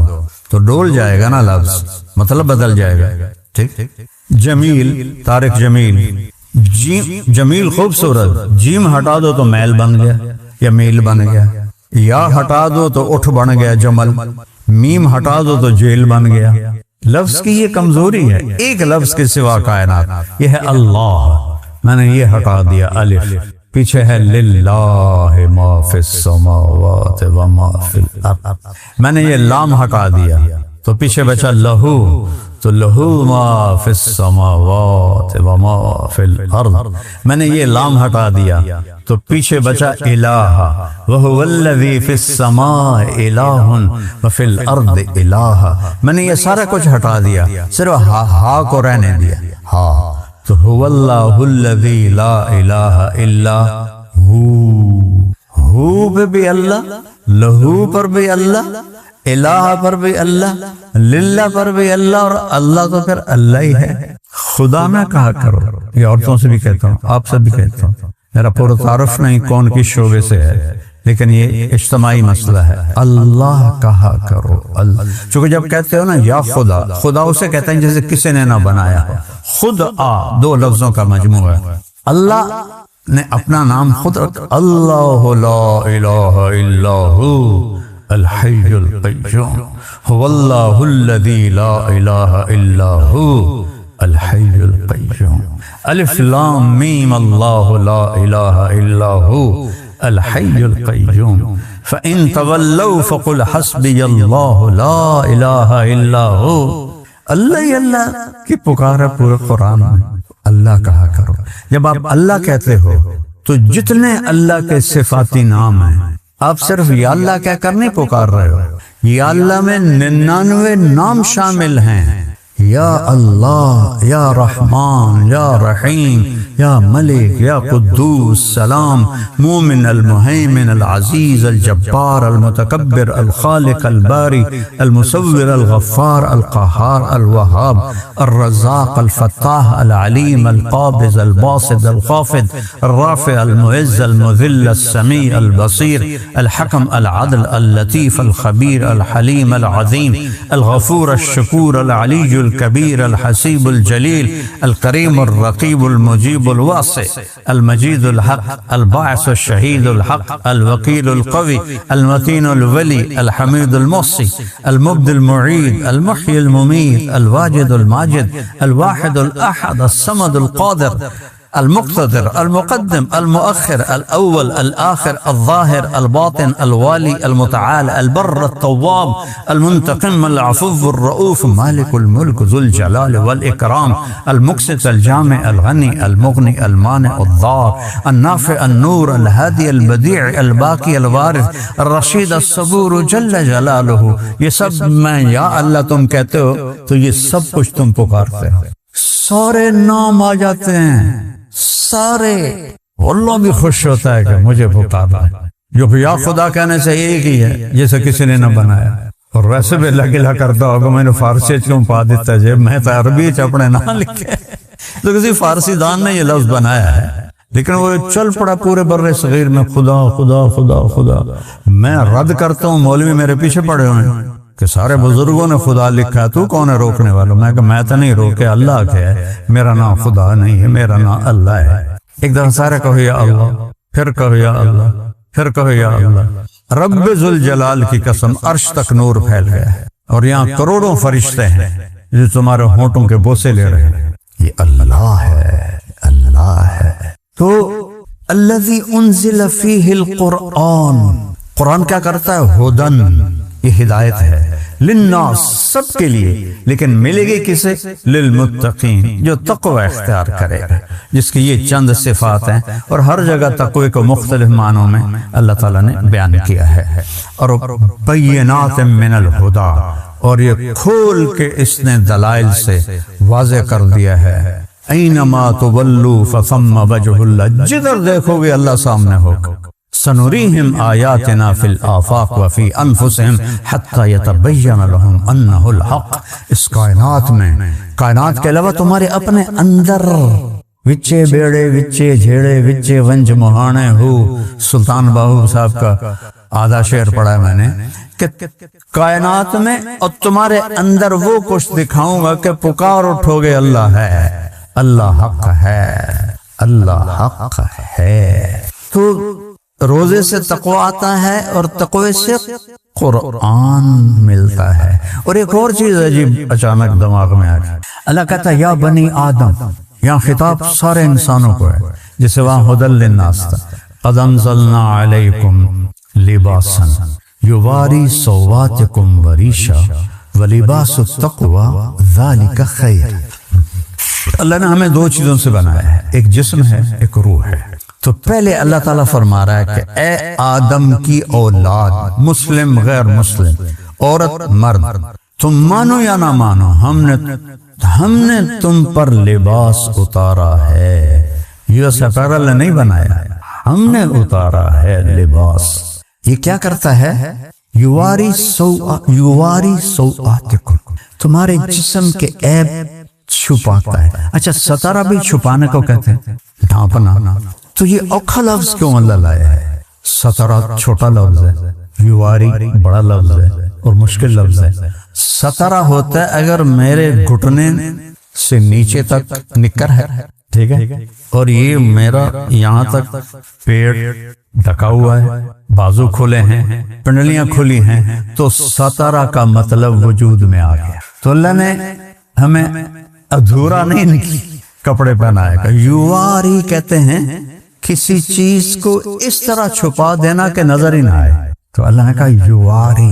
تو ڈول جائے گا نا لفظ، مطلب بدل جائے گا. ٹھیک. جمیل، طارق جمیل، جیم جمیل خوبصورت، جیم ہٹا دو تو میل بن گیا یا میل بن گیا. یا ہٹا دو تو اٹھ بن گیا جمل. میم ہٹا دو تو جیل بن گیا. لفظ کی یہ کمزوری ہے، ایک لفظ کے سوا کائنات. یہ ہے اللہ، میں نے یہ ہٹا دیا الف. پیچھے ہے للہ ما فی السماوات وما فی الارض، میں نے یہ لام ہٹا دیا تو پیچھے بچا لہو، تو لہو ما فی السماوات وما فی الارض. میں نے یہ لام ہٹا دیا تو پیچھے بچا الہ، وہو الذی فی السماء الہ وفی الارض الہ. میں نے یہ سارا کچھ ہٹا دیا، صرف ہا کو رہنے دیا. ہا تو هو اللہ الذی لا الہ الا ہو پہ بھی اللہ، لہو پر بھی اللہ، الہ پر بھی اللہ، للہ پر بھی اللہ، اور اللہ تو پھر اللہ ہی ہے. خدا نہ کہا کرو. یہ عورتوں سے بھی کہتا ہوں، آپ سے بھی کہتا ہوں. میرا پورا تعارف نہیں کون کس شعبے سے ہے، لیکن یہ اجتماعی مسئلہ ہے. اللہ کہا کرو. چونکہ جب کہتے ہو نا یا خدا، خدا اسے کہتے ہیں جیسے کسی نے نہ بنایا ہو. خود دو لفظوں کا مجموعہ ہے. اللہ نے اپنا نام خود رکھا، اللہ لا الہ الا ہو الحی القیوم، هو اللہ الذی لا الہ الا ہو الحی القیوم. الف لام میم اللہ لا الہ الا ہو الحی القیوم. فإن تولوا فقل حسبی اللہ لا الہ الا ہو. اللہ ہی اللہ کی پکار ہے پورے قرآن میں. اللہ کہا کرو. جب آپ اللہ کہتے ہو تو جتنے اللہ کے صفاتی نام ہیں، آپ صرف یا اللہ کہہ کر نہیں پکار رہے ہو. یا اللہ میں 99 نام شامل ہیں. یا اللہ، یا رحمان، یا رحیم، یا ملک، یا قدوس، سلام، مومن، المہیمن، العزیز، الجبار، المتکبر، الخالق، الباری، المصور، الغفار، القہار، الوہاب، الرزاق، الفتاح، العلیم، القابض، الباسط، الخافض، الرافع، المعز، المذل، السمیع، البصیر، الحکم، العدل، اللطیف، الخبیر، الحلیم، العظیم، الغفور، الشکور، العلی الكبیر، الحسیب، الجلیل، الکریم، الرقیب، المجیب، الواسع، المجید، الحق، الباعث، الشہید، الحق، الوکیل، القوی، المتین، الولی، الحمید، المحصی، المبدی، المعید، المحیی، الممیت، الواجد، الماجد، الواحد، الاحد، الصمد، القادر، المقتدر، المقدم، المؤخر، الأول، الآخر، الظاهر، الباطن، الوالي، المتعال، البر، التواب، المنتقم، العفو، الرؤوف، مالك الملك، ذو الجلال والإكرام، المقسط، الجامع، الغني، المغني، المانع، الضار، النافع، النور، الهادي، البديع، الباقي، الوارث، الرشيد، الصبور، جل جلالہ. یہ سب میں یا اللہ تم کہتے ہو تو یہ سب کچھ تم پکارتے ہو. سارے نام آ جاتے ہیں، سارے. اللہ بھی خوش ہوتا ہے کہ مجھے پکارا ہے. جو یا خدا کہنے سے ایک ہی ہے جیسے کسی نے نہ بنایا. اور ویسے بھی اللہ گلا کرتا ہوگا میں نے فارسی کیوں پا دیتا ہے، میں تو عربی اپنے نہ لکھے تو کسی فارسی دان نے یہ لفظ بنایا ہے، لیکن وہ چل پڑا پورے بر صغیر میں خدا خدا خدا خدا. میں رد کرتا ہوں، مولوی میرے پیچھے پڑے ہوئے ہیں کہ سارے بزرگوں نے خدا لکھا ہے، تو کون ہے روکنے والا؟ میں تو نہیں روکے، اللہ کے ہے، میرا نام خدا نہیں ہے، میرا نام اللہ ہے۔ ایک دفعہ سارے کہو یا اللہ، پھر کہو یا اللہ، پھر کہو یا اللہ۔ رب ذوالجلال کی قسم عرش تک نور پھیل گیا ہے، اور یہاں کروڑوں فرشتے ہیں جو تمہارے ہونٹوں کے بوسے لے رہے ہیں۔ یہ اللہ ہے، اللہ ہے۔ تو الذی انزل فیہ القرآن، قرآن کیا کرتا ہے؟ ہدن، یہ ہدایت ہے، للناس، سب کے لیے، لیکن ملے گی کسے؟ للمتقین، جو تقوی اختیار کرے گا، جس کی یہ چند صفات ہیں، اور ہر جگہ تقوی کو مختلف معنوں میں اللہ تعالیٰ نے بیان کیا ہے۔ اور بینات من الہدا، اور یہ کھول کے اس نے دلائل سے واضح کر دیا ہے۔ اینما تولوا فثم وجہ اللہ، جدھر دیکھو گے اللہ سامنے ہوگا۔ سنریہم آیاتنا فی الآفاق وفی انفسہم حتی یتبین لہم انہ الحق، اس کائنات میں، کائنات کے علاوہ تمہارے اپنے اندر، وچے بیڑے وچے جھیڑے وچے ونج مہانے ہو، سلطان باہو صاحب کا آدھا شعر پڑھا ہے میں نے، کہ کائنات میں اور تمہارے اندر وہ کچھ دکھاؤں گا کہ پکار اٹھو گے اللہ ہے، اللہ حق ہے، اللہ حق ہے۔ تو روزے سے تقوی آتا ہے، اور تقوی سے قرآن ملتا ہے۔ اور ایک اور چیز عجیب اچانک دماغ میں آ گئی، اللہ کہتا ہے یا بنی آدم، یہاں خطاب سارے انسانوں کو ہے، جسے وہاں ہدی للناس تھا۔ قد انزلنا علیکم لباسا یواری سواتکم وریشا ولباس التقوی ذالک خیر۔ اللہ نے ہمیں دو چیزوں سے بنایا ہے، ایک جسم ہے، ایک روح ہے۔ تو پہلے اللہ تعالیٰ فرما رہا ہے کہ اے آدم کی اولاد، مسلم غیر مسلم، عورت مرد، تم مانو یا نہ مانو، ہم نے تم پر لباس اتارا ہے۔ یوس اپیرل نہیں بنایا، ہم نے اتارا ہے لباس۔ یہ کیا کرتا ہے؟ یواری سوآتکم، تمہارے جسم کے عیب چھپاتا ہے۔ اچھا، ستارہ بھی چھپانے کو کہتے ہیں، ڈھانپنا۔ تو یہ اوکھا لفظ کیوں اللہ لایا ہے؟ ستارہ چھوٹا لفظ ہے، یواری بڑا لفظ ہے اور مشکل لفظ ہے۔ ستارہ ہوتا ہے اگر میرے گھٹنے سے نیچے تک نکر ہے، ٹھیک ہے، اور یہ میرا یہاں تک پیڑ ڈھکا ہوا ہے، بازو کھلے ہیں، پنڈلیاں کھلی ہیں، تو ستارہ کا مطلب وجود میں آ گیا۔ تو اللہ نے ہمیں ادھورا نہیں کپڑے پہنائے گا۔ یواری کہتے ہیں کسی چیز کو اس طرح چھپا دینا کہ نظر ہی نہ آئے۔ تو اللہ نے کہا یواری،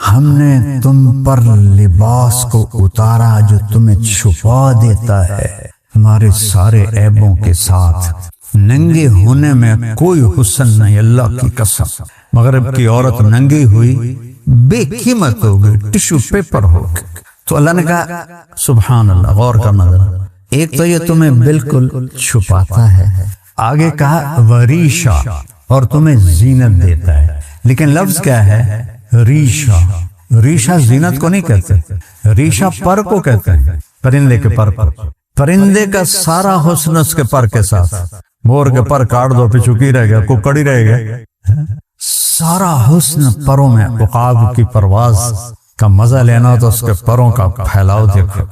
ہم نے تم پر لباس کو اتارا جو تمہیں چھپا دیتا ہے ہمارے سارے عیبوں کے ساتھ۔ ننگے ہونے میں کوئی حسن نہیں، اللہ کی قسم۔ مغرب کی عورت ننگی ہوئی بے قیمت ہو گئی، ٹشو پیپر ہو گئی۔ تو اللہ نے کہا سبحان اللہ، غور کرنا ذرا، ایک تو یہ تمہیں بالکل چھپاتا ہے، آگے کہا وریشا، اور تمہیں زینت دیتا ہے۔ لیکن لفظ کیا ہے؟ ریشا۔ ریشا زینت کو نہیں کہتے، ریشا پر کو کہتے ہیں، پرندے کے پر کو۔ پرندے کا سارا حسن اس کے پر کے ساتھ، مور کے پر کاٹ دو پھر چکی رہ گیا، ککڑی رہ گیا، سارا حسن پروں میں۔ عقاب کی پرواز کا مزہ لینا تو اس کے پروں کا پھیلاؤ دیکھو،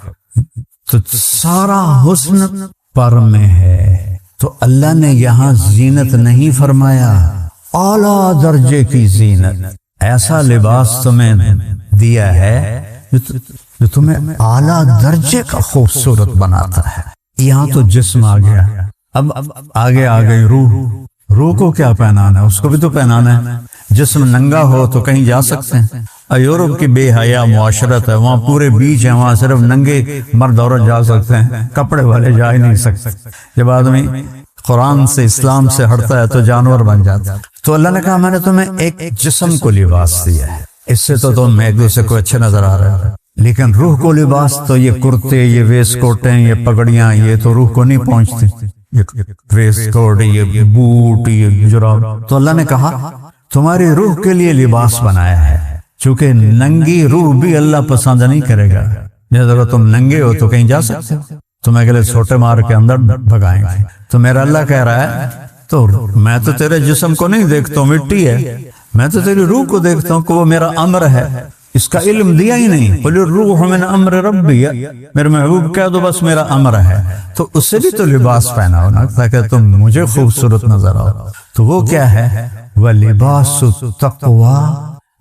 تو سارا حسن پر میں ہے۔ تو اللہ نے یہاں زینت نہیں فرمایا، اعلیٰ درجے کی زینت، ایسا لباس تمہیں دیا ہے جو تمہیں اعلیٰ درجے کا خوبصورت بناتا ہے۔ یہاں تو جسم آ گیا، اب آگے آ گئی روح۔ روح کو کیا پہنانا ہے؟ اس کو بھی تو پہنانا ہے۔ جسم ننگا ہو تو کہیں جا سکتے ہیں؟ یورپ کی بے حیا معاشرت ہے، وہاں پورے بیچ ہیں، وہاں صرف ننگے مرد عورت جا سکتے ہیں، کپڑے والے جا ہی نہیں سکتے۔ جب آدمی قرآن سے، اسلام سے ہٹتا ہے تو جانور بن جاتا ہے۔ تو اللہ نے کہا میں نے تمہیں ایک جسم کو لباس دیا ہے، اس سے تو تم ایک دوسرے کو اچھے نظر آ رہے ہیں، لیکن روح کو لباس تو یہ کرتے، یہ ویسٹ کوٹیں، یہ پگڑیاں، یہ تو روح کو نہیں پہنچتی، یہ ویسٹ کوٹ، یہ بوٹ، یہ جراب۔ تو اللہ نے کہا تمہاری روح کے لیے لباس بنایا ہے، چونکہ ننگی روح بھی اللہ پسند نہیں کرے گا۔ اگر تم ننگے ہو تو کہیں جا سکتے ہو، تمہیں اگلے چھوٹے مار کے اندر بھگائیں گے۔ تو میرا اللہ کہہ رہا ہے تو میں تو تیرے جسم کو نہیں دیکھتا ہوں، مٹی ہے، میں تو تیری روح کو دیکھتا ہوں کہ وہ میرا امر ہے، اس کا علم دیا ہی نہیں. قل الروح من امر ربی، میرے محبوب کہہ دو بس میرا امر ہے. تو اس سے بھی تو لباس پہنا ہونا تاکہ تم مجھے خوبصورت نظر آؤ. تو وہ کیا ہے؟ وَلِبَاسُ التَّقْوَى.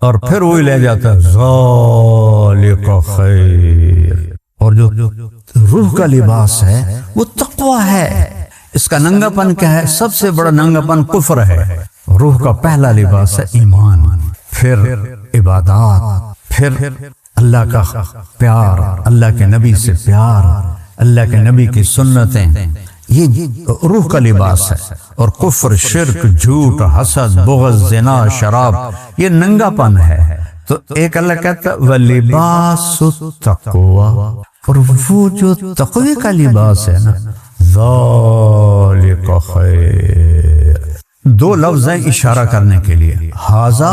اور پھر وہی لے جاتا ہے ذَلِكَ خَيْرٌ. اور جو روح کا لباس ہے وہ تقوی ہے. اس کا ننگا پن کیا ہے؟ سب سے بڑا ننگا پن کفر ہے. روح کا پہلا لباس ہے ایمان، پھر عبادات، پھر اللہ کا پیار، اللہ کے نبی سے پیار، اللہ کے نبی کی سنتیں. یہ روح کا لباس ہے. اور کفر، شرک، جھوٹ، حسد، بغض، زنا، شراب یہ ننگا پن ہے. تو ایک اللہ کہتا ہے وَلِبَاسُ التَّقْوَى. اور وہ جو تقوی کا لباس ہے نا ذَلِكَ خَيْرٌ. دو لفظ ہیں اشارہ کرنے کے لیے، ھذا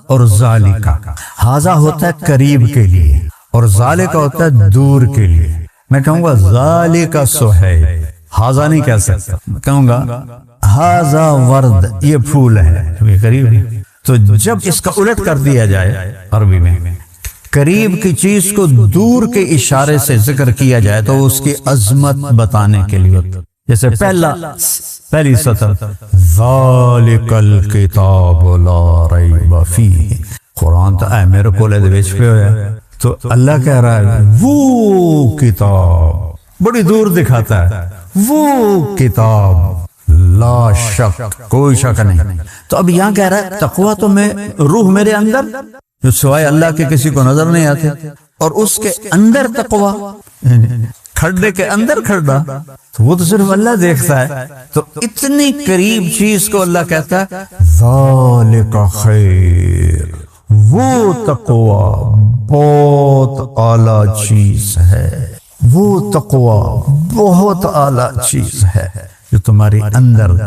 اور ذالکا. ھذا ہوتا ہے قریب کے لیے اور ذالکا ہوتا ہے دور کے لیے. میں کہوں گا ذالکا سہیل، ھذا نہیں کہہ سکتا. کہوں گا ھذا ورد، یہ پھول ہے، یہ قریب ہے. تو جب اس کا الٹ کر دیا جائے عربی میں، قریب کی چیز کو دور کے اشارے سے ذکر کیا جائے تو اس کی عظمت بتانے کے لیے ہوتا. جیسے پہلی سطر ذالک الکتاب لا ریب فیہ. قرآن تو اے میرے کولے دے وچ پہ ہویا، تو اللہ کہہ رہا ہے وہ کتاب، بڑی دور دکھاتا ہے، وہ کتاب لا شک، کوئی شک نہیں. تو اب یہاں کہہ رہا ہے تقویٰ تو میں روح میرے اندر جو سوائے اللہ کے کسی کو نظر نہیں آتے، اور اس کے اندر تقویٰ، کھڈے کے اندر کھڈا، تو وہ تو صرف اللہ دیکھتا ہے. تو اتنی قریب چیز کو اللہ کہتا ہے ذالک خیر، وہ تقویٰ بہت اعلیٰ چیز ہے، وہ تقویٰ بہت اعلیٰ چیز ہے. جو تمہاری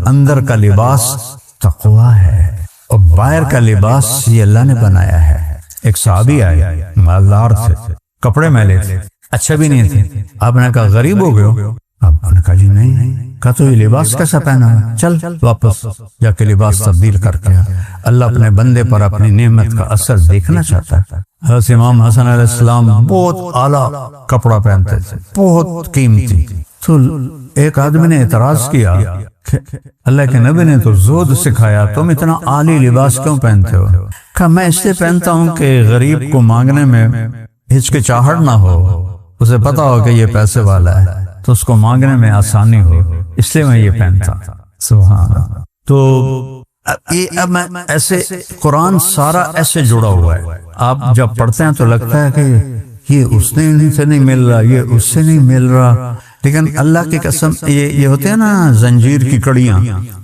اندر کا لباس تقویٰ ہے، اور باہر کا لباس یہ اللہ نے بنایا ہے. ایک صحابی آئے، مالدار تھے، کپڑے میلے تھے، اچھا بھی نہیں تھے. آپ نے کہا غریب ہو گئے ہو؟ آپ نے کہا جی نہیں. کہا تو یہ لباس کیسا پہنا ہے؟ چل واپس جا کے لباس تبدیل کر کے. اللہ اپنے بندے پر اپنی نعمت کا اثر دیکھنا چاہتا ہے. حضرت امام حسن علیہ السلام بہت اعلیٰ کپڑا پہنتے تھے، بہت قیمتی. تو ایک آدمی نے اعتراض کیا کہ اللہ کے نبی نے تو زہد سکھایا، تم اتنا عالی لباس کیوں پہنتے ہو؟ کہا میں اس لیے پہنتا ہوں کہ غریب کو مانگنے میں ہچکچاہٹ نہ ہو، اسے پتا ہو کہ یہ پیسے والا ہے تو اس کو مانگنے میں آسانی ہو، اس لیے میں یہ پہنتا. سبحان اللہ. تو اب میں ایسے قرآن سارا ایسے جڑا ہوا ہے. آپ جب پڑھتے ہیں تو لگتا ہے کہ یہ اس نے ان سے نہیں مل رہا، یہ اس سے نہیں مل رہا، لیکن اللہ کی قسم یہ ہوتے ہیں نا زنجیر کی کڑیاں،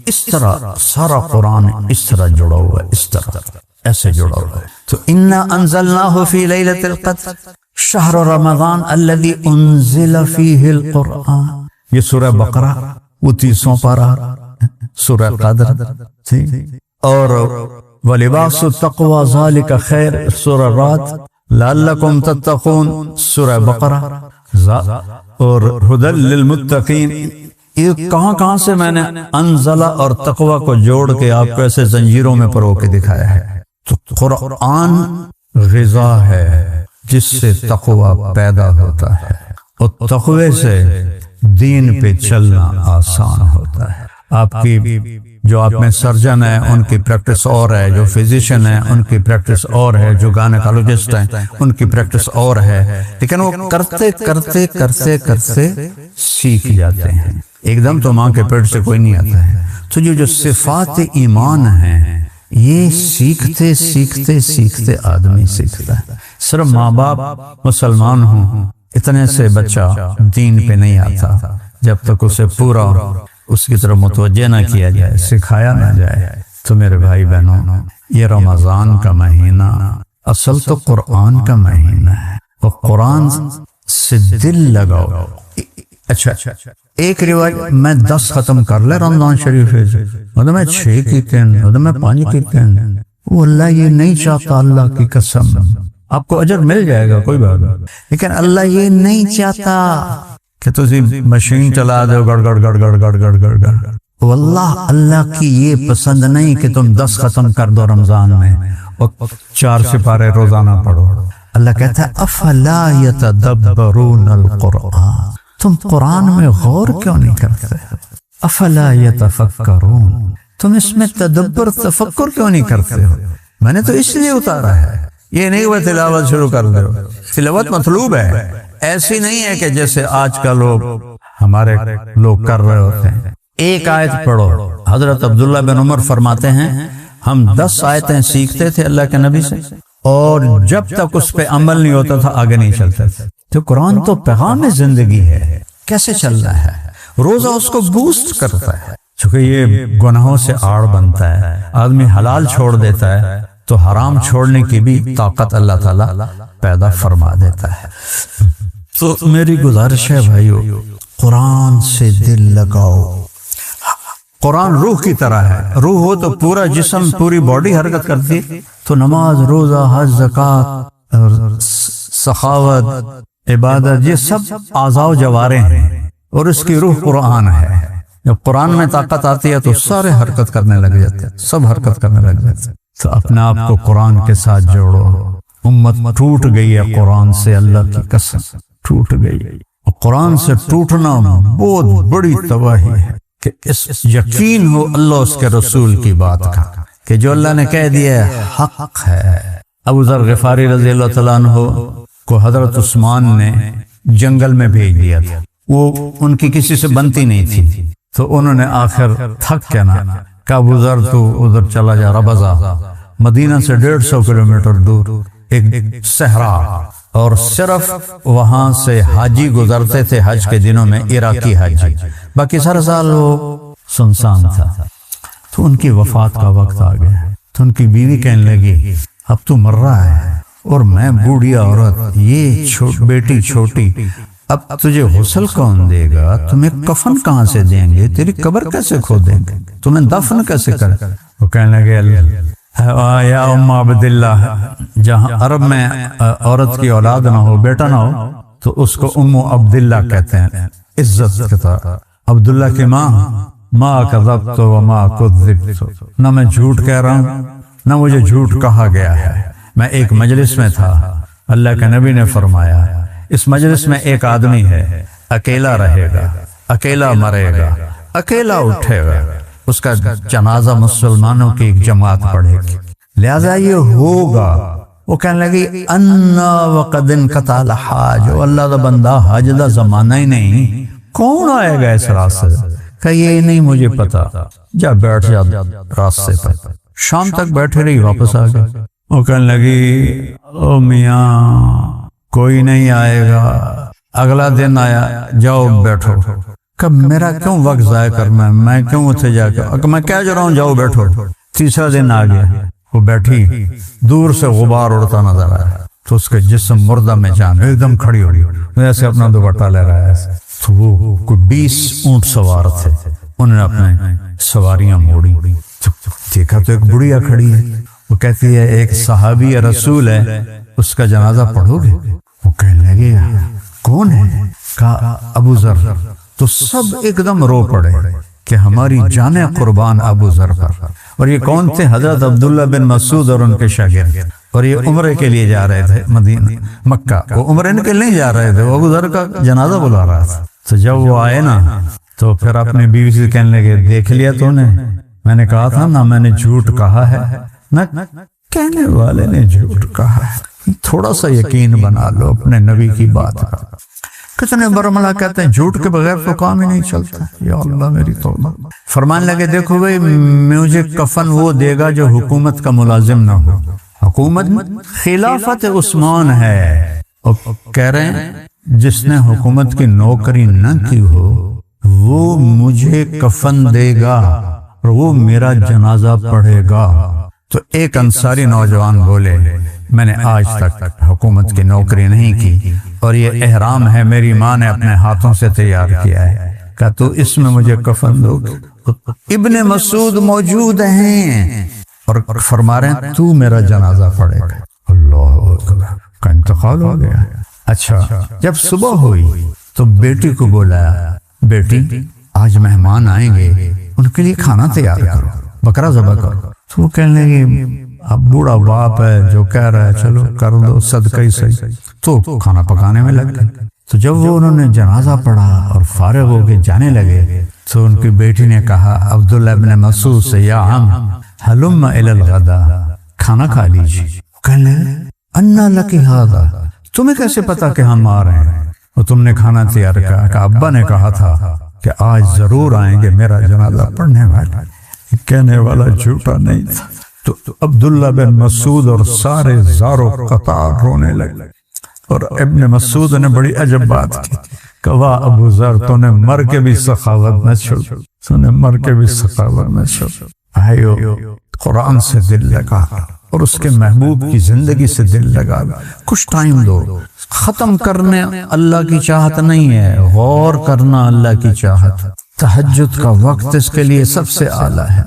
اس طرح سارا قرآن اس طرح جڑا ہوا ہے، اس طرح ایسے جڑا ہوا ہے. تو انا انزلناہ فی لیلۃ القدر شہر رمضان الذی انزل فیہ القرآن. یہ سورہ بقرہ وہ 30واں پارہ، سورہ قدر تھی. اور ولباس التقوی ذالک خیر، سورہ رعد. لعلکم تتقون، سورہ بقرہ. اور ہدی للمتقین. یہ کہاں سے میں نے انزلہ اور تقوی کو جوڑ کے آپ کو ایسے زنجیروں میں پرو کے دکھایا ہے. تو قرآن غذا ہے جس سے تقوی پیدا ہوتا ہے، اور تقوی سے دین پہ چلنا آسان ہوتا ہے. آپ کی جو آپ میں سرجن ہے ان کی پریکٹس اور ہے، جو فزیشین ہے ان کی پریکٹس اور ہے، جو گائنیکالوجسٹ ہیں ان کی پریکٹس اور ہے، لیکن وہ کرتے کرتے کرتے کرتے سیکھ جاتے ہیں. ایک دم تو ماں کے پیٹ سے کوئی نہیں آتا ہے. تو جو صفات ایمان ہیں یہ سیکھتے سیکھتے سیکھتے آدمی سیکھتا ہے. صرف ماں باپ مسلمان ہوں اتنے سے بچہ دین پہ نہیں آتا جب تک اسے پورا اس کی طرف متوجہ نہ کیا جائے، سکھایا نہ جائے. تو میرے بھائی بہنوں، یہ رمضان کا مہینہ اصل تو قرآن کا مہینہ ہے، اور قرآن سے دل لگاؤ. اچھا ایک روایت میں 10 ختم کر لے رمضان شریف سے، مطلب میں 6 کیتے ہیں، مطلب میں 5 کیتے ہیں. وہ اللہ یہ نہیں چاہتا، اللہ کی قسم. آپ کو اجر مل جائے گا کوئی بات نہیں، لیکن اللہ یہ نہیں چاہتا کہ تسی مشین چلا دو گڑ گڑ گڑ گڑ گڑ گڑ گڑ گڑ. واللہ اللہ کی یہ پسند نہیں کہ تم 10 ختم کر دو رمضان میں اور 4 سپارے روزانہ پڑھو. اللہ کہتا ہے افلا یتدبرون القرآن، تم قرآن میں غور کیوں نہیں کرتے؟ افلا یتفکرون، تم اس میں تدبر تفکر کیوں نہیں کرتے ہو؟ میں نے تو اس لیے اتارا ہے، یہ نہیں وہ تلاوت شروع کر دو۔ تلاوت مطلوب ہے، ایسی نہیں ہے کہ جیسے آج کا ہمارے لوگ کر رہے ہوتے ہیں۔ ایک آیت پڑھو، حضرت عبداللہ بن عمر فرماتے ہیں ہم 10 آیتیں سیکھتے تھے اللہ کے نبی سے، اور جب تک اس پہ عمل نہیں ہوتا تھا آگے نہیں چلتے تھے۔ تو قرآن تو پیغام زندگی ہے، کیسے چلنا ہے؟ روزہ اس کو بوسٹ کرتا ہے، چونکہ یہ گناہوں سے آڑ بنتا ہے، آدمی حلال چھوڑ دیتا ہے تو حرام چھوڑنے کی بھی طاقت اللہ تعالیٰ پیدا فرما دیتا ہے۔ تو میری گزارش ہے بھائیو، قرآن سے دل لگاؤ۔ قرآن روح کی طرح ہے، روح ہو تو پورا جسم پوری باڈی حرکت کرتی، تو نماز، روزہ، حج، زکوٰۃ، سخاوت، عبادت، یہ سب اعضاء و جوارح ہیں، اور اس کی روح قرآن ہے۔ جب قرآن میں طاقت آتی ہے تو سارے حرکت کرنے لگ جاتے ہیں، سب حرکت کرنے لگ جاتے ہیں۔ تو اپنے آپ کو قرآن کے ساتھ جوڑو۔ امت ٹوٹ گئی ہے قرآن سے، اللہ کی قسم ٹوٹ گئی۔ قرآن سے ٹوٹنا بہت بڑی تباہی ہے، کہ اس یقین ہو اللہ اس کے رسول کی بات کا، کہ جو اللہ نے کہہ دیا ہے حق ہے۔ ابو ذر غفاری رضی اللہ تعالیٰ عنہ کو حضرت عثمان نے جنگل میں بھیج دیا تھا، وہ ان کی کسی سے بنتی نہیں تھی، تو انہوں نے آخر تھک کے نا کہ ابو ذر تو ادھر چلا جا، ربضہ مدینہ سے 150 کلومیٹر دور ایک صحرا، اور صرف وہاں سے حاجی گزرتے تھے حج کے دنوں میں، عراقی حاجی، باقی سارا سال وہ سنسان تھا۔ تو ان کی وفات کا وقت آ گیا، تو ان کی بیوی کہنے لگی اب تو مر رہا ہے اور میں بوڑھی عورت، یہ بیٹی چھوٹی، اب تجھے غسل کون دے گا؟ تمہیں کفن کہاں سے دیں گے؟ تیری قبر کیسے کھودیں گے؟ تمہیں دفن کیسے کریں؟ وہ کہنے لگے یا ام عبداللہ، جہاں عرب میں عورت کی اولاد نہ ہو، بیٹا نہ ہو، تو اس کو ام عبداللہ کہتے ہیں، عزت کے طور۔ عبداللہ کی ماں، ما کذبت وما کذبت، نہ میں جھوٹ کہہ رہا ہوں نہ مجھے جھوٹ کہا گیا ہے۔ میں ایک مجلس میں تھا، اللہ کے نبی نے فرمایا اس مجلس میں ایک آدمی ہے، اکیلا رہے گا، اکیلا مرے گا، اکیلا اٹھے گا، اس کا جنازہ مسلمانوں کی ایک جماعت پڑھے گی، لہذا یہ ہوگا۔ وہ کہنے لگی انا وقد انقطع الحاج، اللہ دا بندہ حج دا زمانہ ہی نہیں، کون آئے گا اس راستے؟ کہ یہ نہیں مجھے پتا، جا بیٹھ جا راستے پر۔ شام تک بیٹھے رہی، واپس آ گئے۔ وہ کہنے لگی او میاں کوئی نہیں آئے گا۔ اگلا دن آیا، جاؤ بیٹھو۔ کب میرا کیوں وقت ضائع کرنا ہے، میں کیوں اتنے جا کے، میں کیا جا رہا ہوں، جاؤ بیٹھو۔ تیسرا دن آ گیا، وہ بیٹھی، دور سے غبار اڑتا نظر آیا، تو اس کے جسم مردہ میں جان ایک دم کھڑی ہو رہی، ایسے اپنا دوپٹہ لے رہا ہے۔ تو وہ کوئی 20 اونٹ سوار تھے، انہوں نے اپنے سواریاں موڑی، دیکھا تو ایک بڑھیا کھڑی ہے۔ وہ کہتی ہے ایک صحابی رسول ہے، اس کا جنازہ پڑھو گے؟ وہ کہنے لگے کون ہے؟ کہا ابو ذر۔ تو سب ایک دم رو پڑے کہ ہماری جانیں قربان ابو ذر پر۔ اور یہ کون تھے؟ حضرت عبداللہ بن مسعود اور ان کے شاگرد، اور یہ عمرے کے لیے جا رہے تھے مدینہ مکہ، وہ عمرے کے لیے نہیں جا رہے تھے، وہ ابو ذر کا جنازہ بلا رہا تھا۔ تو جب وہ آئے نا تو پھر اپنی بیوی سے کہنے لگے دیکھ لیا تو نے، میں نے کہا تھا نا میں نے جھوٹ کہا ہے، نہ کہنے والے نے جھوٹ کہا ہے، تھوڑا سا یقین بنا لو اپنے نبی کی بات کا۔ کتنے برملا کہتے ہیں جھوٹ کے بغیر تو کام ہی نہیں چلتا، یا اللہ میری توبہ۔ فرمانے لگے دیکھو بھائی، مجھے کفن وہ دے گا جو حکومت کا ملازم نہ ہو، حکومت خلافت عثمان ہے، اور کہہ رہے ہیں جس نے حکومت کی نوکری نہ کی ہو وہ مجھے کفن دے گا اور وہ میرا جنازہ پڑھے گا۔ تو ایک انصاری نوجوان بولے میں نے آج تک حکومت کی نوکری نہیں کی، اور یہ احرام ہے میری ماں نے اپنے ہاتھوں سے تیار کیا ہے، کہ تو اس میں مجھے کفن دو گے؟ ابن مسعود موجود ہیں اور فرما رہے ہیں تو میرا جنازہ پڑھے گا۔ اللہ اکبر، کا انتقال ہو گیا۔ اچھا، جب صبح ہوئی تو بیٹی کو بولایا، بیٹی آج مہمان آئیں گے، ان کے لیے کھانا تیار کرو، بکرا ذبح کرو۔ تو وہ کہنے لگے اب بوڑھا باپ ہے جو کہہ رہا ہے چلو کر دو صدقہ ہی صحیح، تو کھانا پکانے میں لگ گئے۔ تو جب وہ انہوں نے جنازہ پڑھا اور فارغ ہو کے جانے لگے تو ان کی بیٹی نے کہا عبداللہ ابن مسعود سے، یا عم ہلم الی الغدا، کھانا کھا لیجیے۔ کہنے لگے انا لکی ھذا، تمہیں کیسے پتا کہ ہم آ رہے ہیں؟ اور تم نے کھانا تیار کیا؟ کہ ابا نے کہا تھا کہ آج ضرور آئیں گے میرا جنازہ پڑھنے والا۔ کہنے والا جھوٹا نہیں تھا۔ تو عبداللہ بن مسعود اور سارے زارو قطار رونے لگے، اور ابن مسعود نے بڑی عجب بات کی کہ واہ ابو ذر، تو نے مر کے بھی سخاوت نہ چھوڑ، تو نے مر کے بھی سخاوت نہ چھوڑ۔ بھائیو، قرآن سے دل لگا اور اس کے محبوب کی زندگی سے دل لگا، کچھ ٹائم دو۔ ختم کرنے اللہ کی چاہت نہیں ہے، غور کرنا اللہ کی چاہت۔ تہجد کا وقت اس کے لیے سب سے اعلیٰ ہے۔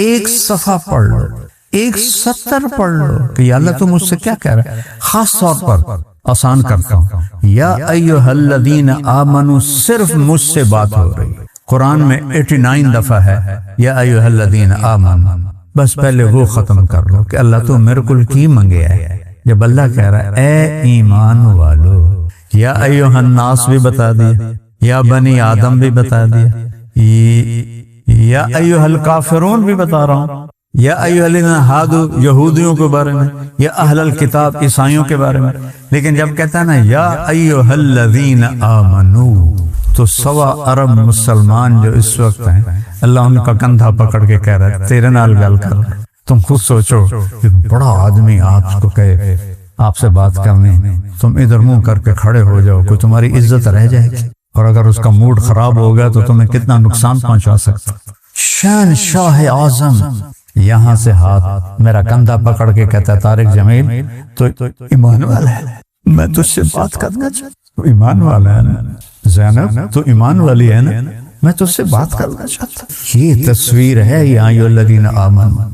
ایک صفحہ پڑھ لو، ایک سطر پڑھ لو کہ یا اللہ تو مجھ سے کیا کہہ رہا ہے۔ خاص طور پر آسان کرتا ہوں، یا ایھا الذین آمنوا صرف مجھ سے بات ہو رہی ہے۔ قرآن میں 89 دفعہ ہے یا ایھا الذین آمنوا، بس پہلے وہ ختم کر لو کہ اللہ تو میرے کو کی منگیا ہے۔ جب اللہ کہہ رہا ہے اے ایمان والو، یا ایھا الناس بھی بتا دیا، یا بنی آدم بھی بتا دیا، یا ایھا الکافرون بھی بتا رہا ہوں، یا ایھا الذین ہادوا یہودیوں کے بارے میں، یا اہل الکتاب عیسائیوں کے بارے میں۔ لیکن جب کہتا ہے نا یا ایھا الذین آمنوا، تو 1.25 ارب مسلمان جو اس وقت ہیں، اللہ ان کا کندھا پکڑ کے کہہ رہا ہے تیرے نال گل کر رہا ہے۔ تم خود سوچو کہ بڑا آدمی آپ کو کہے آپ سے بات کرنی، تم ادھر منہ کر کے کھڑے ہو جاؤ، کوئی تمہاری عزت رہ جائے گی، اور اگر اس کا موڈ خراب ہو گیا تو تمہیں کتنا نقصان پہنچا سکتا۔ شان شاہ اعظم یہاں سے ہاتھ میرا کندھا پکڑ کے کہتا ہے طارق جمیل تو ایمان والا ہے، میں تجھ سے بات کرنا چاہتا ہوں، ایمان والا ہے نا، زینب تو ایمان والی ہے نا، میں تجھ سے بات کرنا چاہتا ہوں۔ یہ تصویر ہے یا ایھا الذین آمنوا۔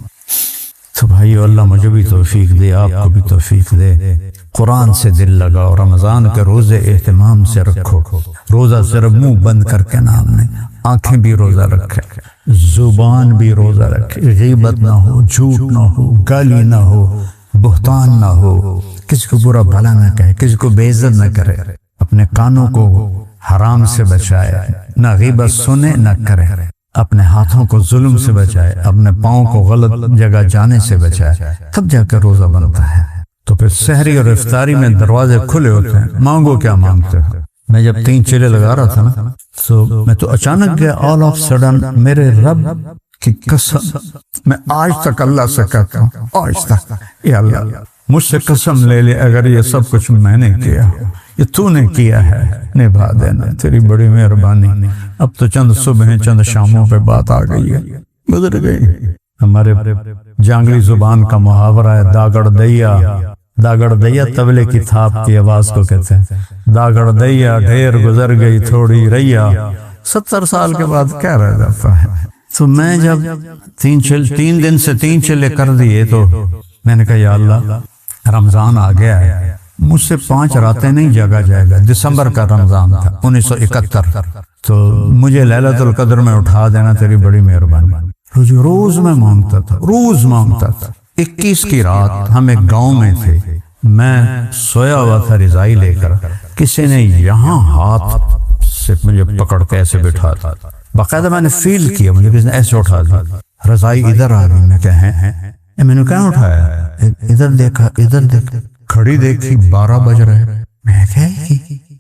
تو بھائیو، اللہ مجھے بھی توفیق دے، آپ کو بھی توفیق دے، قرآن سے دل لگاؤ، رمضان کے روزے اہتمام سے رکھو۔ روزہ صرف منہ بند کر کے نام نہیں، آنکھیں بھی روزہ رکھے، زبان بھی روزہ رکھے، غیبت نہ ہو، جھوٹ نہ ہو، گالی نہ ہو، بہتان نہ ہو، کسی کو برا بھلا نہ کہے، کسی کو بے عزت نہ کرے، اپنے کانوں کو حرام سے بچائے، نہ غیبت سنے نہ کرے، اپنے ہاتھوں کو ظلم سے بچائے، اپنے پاؤں کو غلط جگہ جانے سے بچائے، تب جا کر روزہ بنتا ہے۔ تو پھر سحری اور افطاری میں دروازے کھلے ہوتے ہیں، مانگو کیا مانگتے ہو۔ میں جب 3 چلے لگا رہا تھا نا، تو میں تو اچانک گیا، آل آف سڈن میرے رب کی قسم، میں آج تک اللہ سے کہتا ہوں، آج تک، یا اللہ مجھ سے قسم لے لے اگر یہ سب کچھ میں نے کیا، یہ تو نے کیا ہے، نبھا دینا، تیری بڑی مہربانی۔ اب تو چند صبح چند شاموں پہ بات آ گئی ہے، گزر گئی۔ ہمارے جانگلی زبان کا محاورہ ہے داگڑ دیا، داگڑ دیا طبلے کی تھاپ کی آواز کو کہتے ہیں، داگڑ دیا ڈھیر گزر گئی تھوڑی ریا، 70 سال کے بعد کیا رہ جاتا ہے۔ تو میں جب 3 دن سے 3 چلے کر دیے تو میں نے کہا یا اللہ رمضان آ گیا ہے، مجھ سے 5 راتیں نہیں جاگا جائے گا۔ دسمبر کا رمضان تھا 1971، تو مجھے لیلۃ القدر میں اٹھا دینا، تیری بڑی مہربانی۔ روز میں مانگتا تھا، روز مانگتا تھا۔ 21 کی رات ہم ایک گاؤں میں تھے، میں سویا ہوا تھا رضائی لے کر، کسی نے یہاں ہاتھ سے مجھے پکڑ کے ایسے بٹھا تھا، باقاعدہ میں نے فیل کیا، مجھے کسی نے ایسے اٹھا دیا، رضائی ادھر آ گئی، میں کہا میں نے کہاں اٹھایا، ادھر دیکھا، ادھر دیکھا، گھڑی دیکھی 12 بج رہے، میں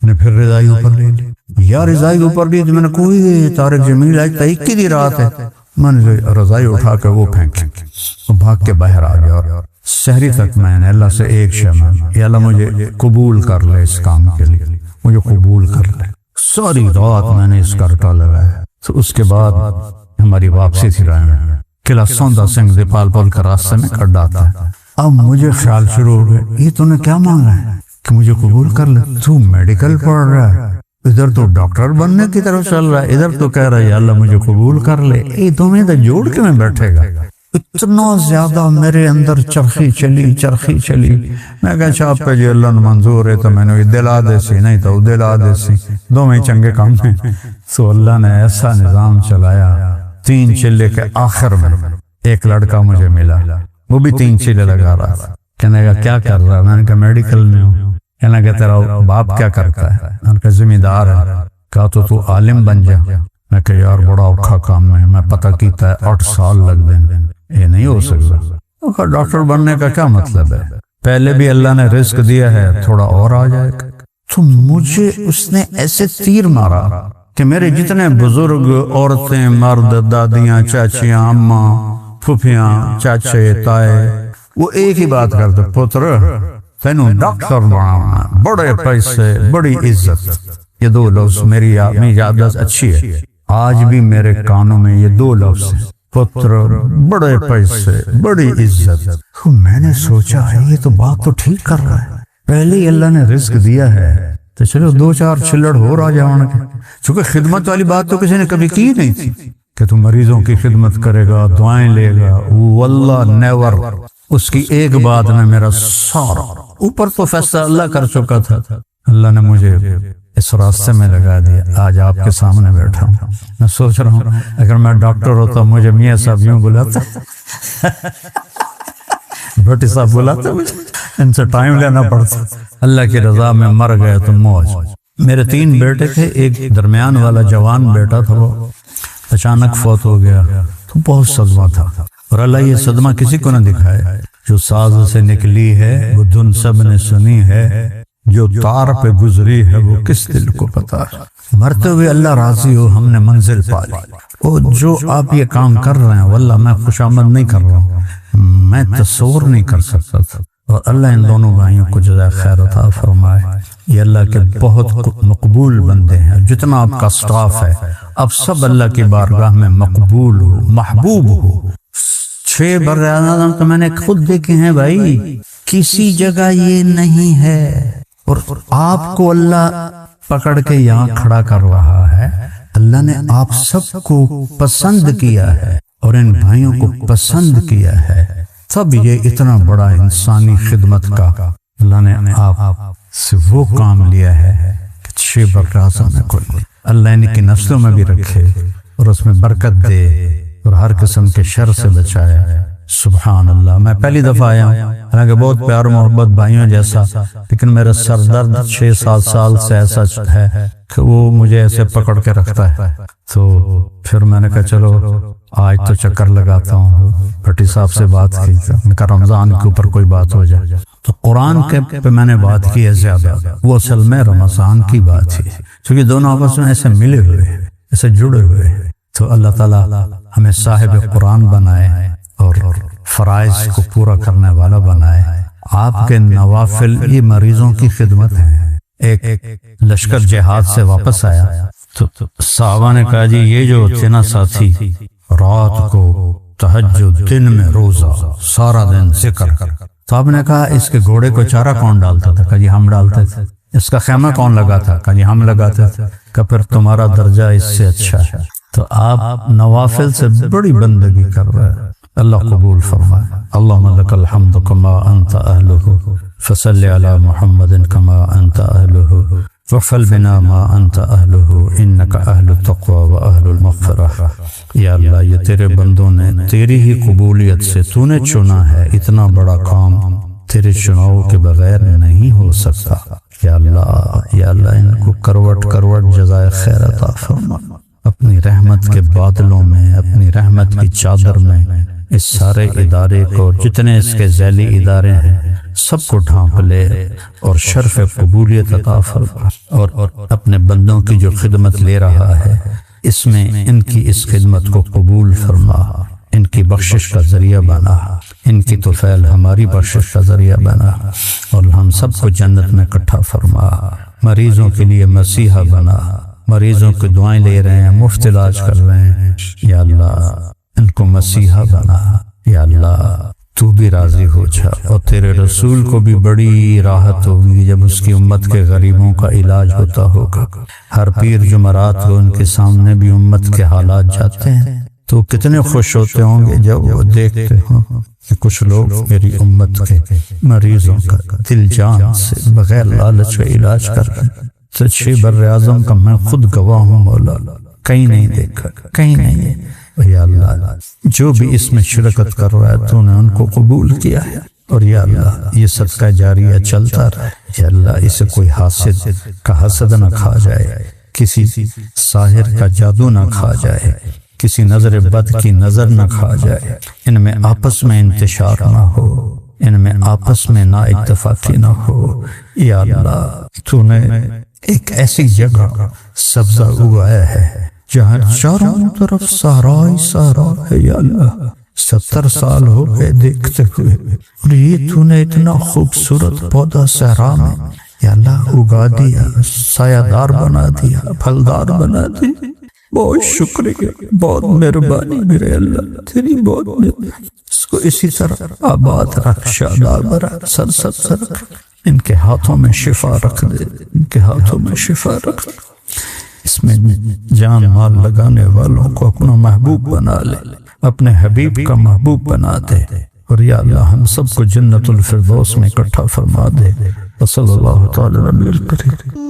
نے پھر رضائی اوپر لے لی، یا رضائی اوپر لی تو میں نے کوئی طارق جمیل آج 21 کی رات ہے، میں نے رضائی اٹھا کے وہ پھینکی، وہ بھاگ کے باہر آ گیا، اور سحری تک میں نے اللہ سے ایک شے، یا اللہ مجھے قبول کر لے اس کام کے لیے، مجھے قبول کر لے۔ ساری رات میں نے اس کا رٹا لگایا۔ تو اس کے بعد ہماری واپسی تھی رائے میں، قلعہ سوندا سنگھ دیپال پول کا راستے میں کھڑا تھا۔ اب مجھے خیال شروع ہو گیا، یہ تو نے کیا مانگا ہے کہ مجھے قبول کر لے؟ تو میڈیکل پڑھ رہا ہے، ادھر تو ڈاکٹر بننے کی طرف چل رہا ہے، ادھر تو کہہ رہا ہے یا اللہ مجھے قبول کر لے، یہ دونوں تو جوڑ کے میں بیٹھے گا۔ اتنا زیادہ میرے اندر چرخی چلی، میں کہا چاپ پہ جی اللہ نے منظور ہے تو میں نے دلا دے سی، نہیں تو دلا دے سی، دونوں چنگے کام ہیں۔ تو اللہ نے ایسا نظام چلایا، 3 چلے کے آخر میں ایک لڑکا مجھے ملا، وہ بھی 3 چیلے لگا رہا تھا. کہنے کا کیا کر رہا ہے؟ میں نے کہا میڈیکل میں ہوں. کہنا کہ تیرا باپ کیا کرتا ہے؟ میں نے کہا ذمہ دار ہے. کہا تو عالم بن جا. میں کہا یار بڑا اوکھا کام ہے، میں پتہ کیتا ہے 8 سال لگ دیں، یہ نہیں ہو سکتا. ڈاکٹر بننے کا کیا مطلب ہے؟ پہلے بھی اللہ نے رزق دیا ہے، تھوڑا اور آ جائے گا. تو مجھے اس نے ایسے تیر مارا کہ میرے جتنے بزرگ، عورتیں، مرد، دادیاں، چاچیاں، اماں، پھوپھیاں، چاچے، تائے، وہ ایک ہی بات کرتے، پتر تینوں ڈاکٹر بنانا، بڑے پیسے، بڑی عزت. یہ 2 لفظ میری یادداشت اچھی ہے، آج بھی میرے کانوں میں یہ 2 لفظ ہیں، پتر، بڑے پیسے، بڑی عزت. میں نے سوچا یہ تو بات تو ٹھیک کر رہا ہے، پہلے ہی اللہ نے رزق دیا ہے تو چلو 2-4 چھلڑ ہو آ جاؤں گے. چونکہ خدمت والی بات تو کسی نے کبھی کی نہیں تھی کہ تم مریضوں کی خدمت کرے گا، دعائیں لے گا. واللہ نیور. اس کی ایک بات میں میرا سارا اوپر تو فیصلہ اللہ کر چکا تھا. اللہ نے مجھے اس راستے میں لگا دیا، آج آپ کے سامنے بیٹھا ہوں. میں سوچ رہا ہوں اگر میں ڈاکٹر ہوتا مجھے میاں صاحب یوں بلاتا، بھٹی صاحب بلاتا، ان سے ٹائم لینا پڑتا. اللہ کی رضا میں مر گئے تو موج. میرے 3 بیٹے تھے، ایک درمیان والا جوان بیٹا تھا، وہ اچانک فوت ہو گیا تو بہت صدمہ تھا. اور اللہ یہ صدمہ کسی کو نہ دکھائے. جو ساز سے نکلی ہے وہ دھن سب نے سنی ہے، جو تار پہ گزری ہے وہ کس دل کو پتا ہے. مرتے ہوئے اللہ راضی ہو ہم نے منزل پا لی. وہ جو آپ یہ کام کر رہے ہیں واللہ میں خوش آمد نہیں کر رہا ہوں، میں تصور نہیں کر سکتا تھا. اور اللہ ان دونوں بھائیوں کو جزائے خیر عطا فرمائے. یہ اللہ کے بہت مقبول بندے ہیں. جتنا آپ کا سٹاف ہے اب سب اللہ کی بارگاہ میں مقبول ہو، محبوب ہو. 6 براعظم تو میں نے خود دیکھے ہیں بھائی، کسی جگہ یہ نہیں ہے. اور آپ کو اللہ پکڑ کے یہاں کھڑا کر رہا ہے. اللہ نے آپ سب کو پسند کیا ہے اور ان بھائیوں کو پسند کیا ہے. تب یہ اتنا بڑا انسانی خدمت کا اللہ نے آپ سے وہ کام لیا ہے کہ 6 براعظم میں کوئی اللہ ان کی نسلوں میں بھی رکھے اور اس میں برکت دے اور ہر قسم کے شر سے بچائے. سبحان اللہ. میں پہلی دفعہ آیا ہوں، حالانکہ بہت پیار محبت بھائیوں جیسا، لیکن میرا سر درد 6-7 سال سے ایسا ہے کہ وہ مجھے ایسے پکڑ کے رکھتا ہے. تو پھر میں نے کہا چلو آج تو چکر لگاتا ہوں. بھٹی صاحب سے بات کی، میں کہا رمضان کے اوپر کوئی بات ہو جائے. تو قرآن کے پہ میں نے بات کی ہے زیادہ، وہ اصل میں رمضان کی بات ہے، کیونکہ دونوں آپس میں ایسے ملے ہوئے ہیں، ایسے جڑے ہوئے ہیں. تو اللہ تعالیٰ ہمیں صاحب قرآن بنائے اور فرائض کو پورا کرنے والا بنائے. آپ کے نوافل یہ مریضوں کی خدمت ہیں. ایک لشکر جہاد سے واپس آیا تو صحابہ نے کہا جی یہ جو تھے نا ساتھی، رات کو تہجد، دن میں روزہ، سارا دن ذکر. تو آپ نے کہا اس کے گھوڑے کو چارہ کون ڈالتا تھا؟ کہا جی ہم ڈالتے تھے. اس کا خیمہ کون لگا تھا؟ کہا جی ہم لگاتے تھے. کہ پھر تمہارا درجہ اس سے اچھا ہے. تو آپ نوافل سے بڑی بندگی کر رہے ہیں. اللہ قبول فرمائے. اللہم لک الحمد کما انت اہلہ فصل علی محمد کما انت اہلہ وفل بنا ما انت اہلہ انک اہل التقوی و اہل المغفرہ. یا اللہ یہ تیرے بندوں نے تیری ہی قبولیت سے تو نے چنا ہے. اتنا بڑا کام تیرے چناؤ کے بغیر نہیں ہو سکتا. یا اللہ ان کو کروٹ جزائے خیر عطا فرما. اپنی رحمت کے بادلوں میں، اپنی رحمت کی چادر میں اس سارے ادارے کو، جتنے اس کے ذیلی ادارے ہیں سب کو ڈھانپ لے اور شرف قبولیت عطا فرما. اور اپنے بندوں کی جو خدمت لے رہا ہے اس میں ان کی اس خدمت کو قبول فرما، ان کی بخشش کا ذریعہ بنا، ان کی طفیل ہماری بخشش کا ذریعہ بنا، اور ہم سب کو جنت میں اکٹھا فرما. مریضوں کے لیے مسیحا بنا. مریضوں کی دعائیں لے رہے ہیں، مفت علاج کر رہے ہیں. یا اللہ ان کو مسیحا بنا. یا اللہ تو بھی راضی ہو جا. اور تیرے رسول کو بھی بڑی راحت ہوگی جب اس کی امت کے غریبوں کا علاج ہوتا ہوگا. ہر پیر جمعرات کو ان کے سامنے بھی امت کے حالات جاتے ہیں تو کتنے خوش ہوتے ہوں گے جب وہ دیکھتے ہوں کہ کچھ لوگ میری امت کے مریضوں کا دل جان سے بغیر لالچ کا علاج کر رہے ہیں. سچے بر اعظم کا میں خود گواہ ہوں مولا، کہیں نہیں دیکھا، کہیں نہیں. یا اللہ جو بھی اس میں شرکت کر رہا ہے تو نے ان کو قبول کیا ہے، اور یا اللہ یہ صدقہ جاریہ چلتا رہے، یا اللہ اسے کوئی حاسد کا حسد نہ کھا جائے، کسی ساحر کا جادو نہ کھا جائے، کسی نظر بد کی نظر نہ کھا جائے، ان میں آپس میں انتشار نہ ہو، ان میں آپس میں نا اتفاقی نہ ہو۔ یا اللہ تو نے ایک ایسی جگہ سبزہ اگایا ہے جہاں چاروں طرف صحرا ہی صحرا ہے، یا اللہ 70 سال ہو گئے دیکھتے ہوئے، اور یہ تو نے اتنا خوبصورت پودا صحرا میں یا اللہ اگا دیا، سایہ دار بنا دیا، پھلدار بنا دیا۔ بہت شکریہ، بہت مہربانی میرے اللہ، تیری بہت مہربانی۔ اس کو اسی طرح آباد رکھ، شاداب رکھ، سرسبز رکھ، ان کے ہاتھوں میں شفا رکھ دے، ان کے ہاتھوں میں شفا رکھ، اس میں جان مال لگانے والوں کو اپنا محبوب بنا لے، اپنے حبیب کا محبوب بنا دے، اور یا اللہ ہم سب کو جنت الفردوس میں اکٹھا فرما دے۔ وصلی اللہ تعالی علیہ وسلم۔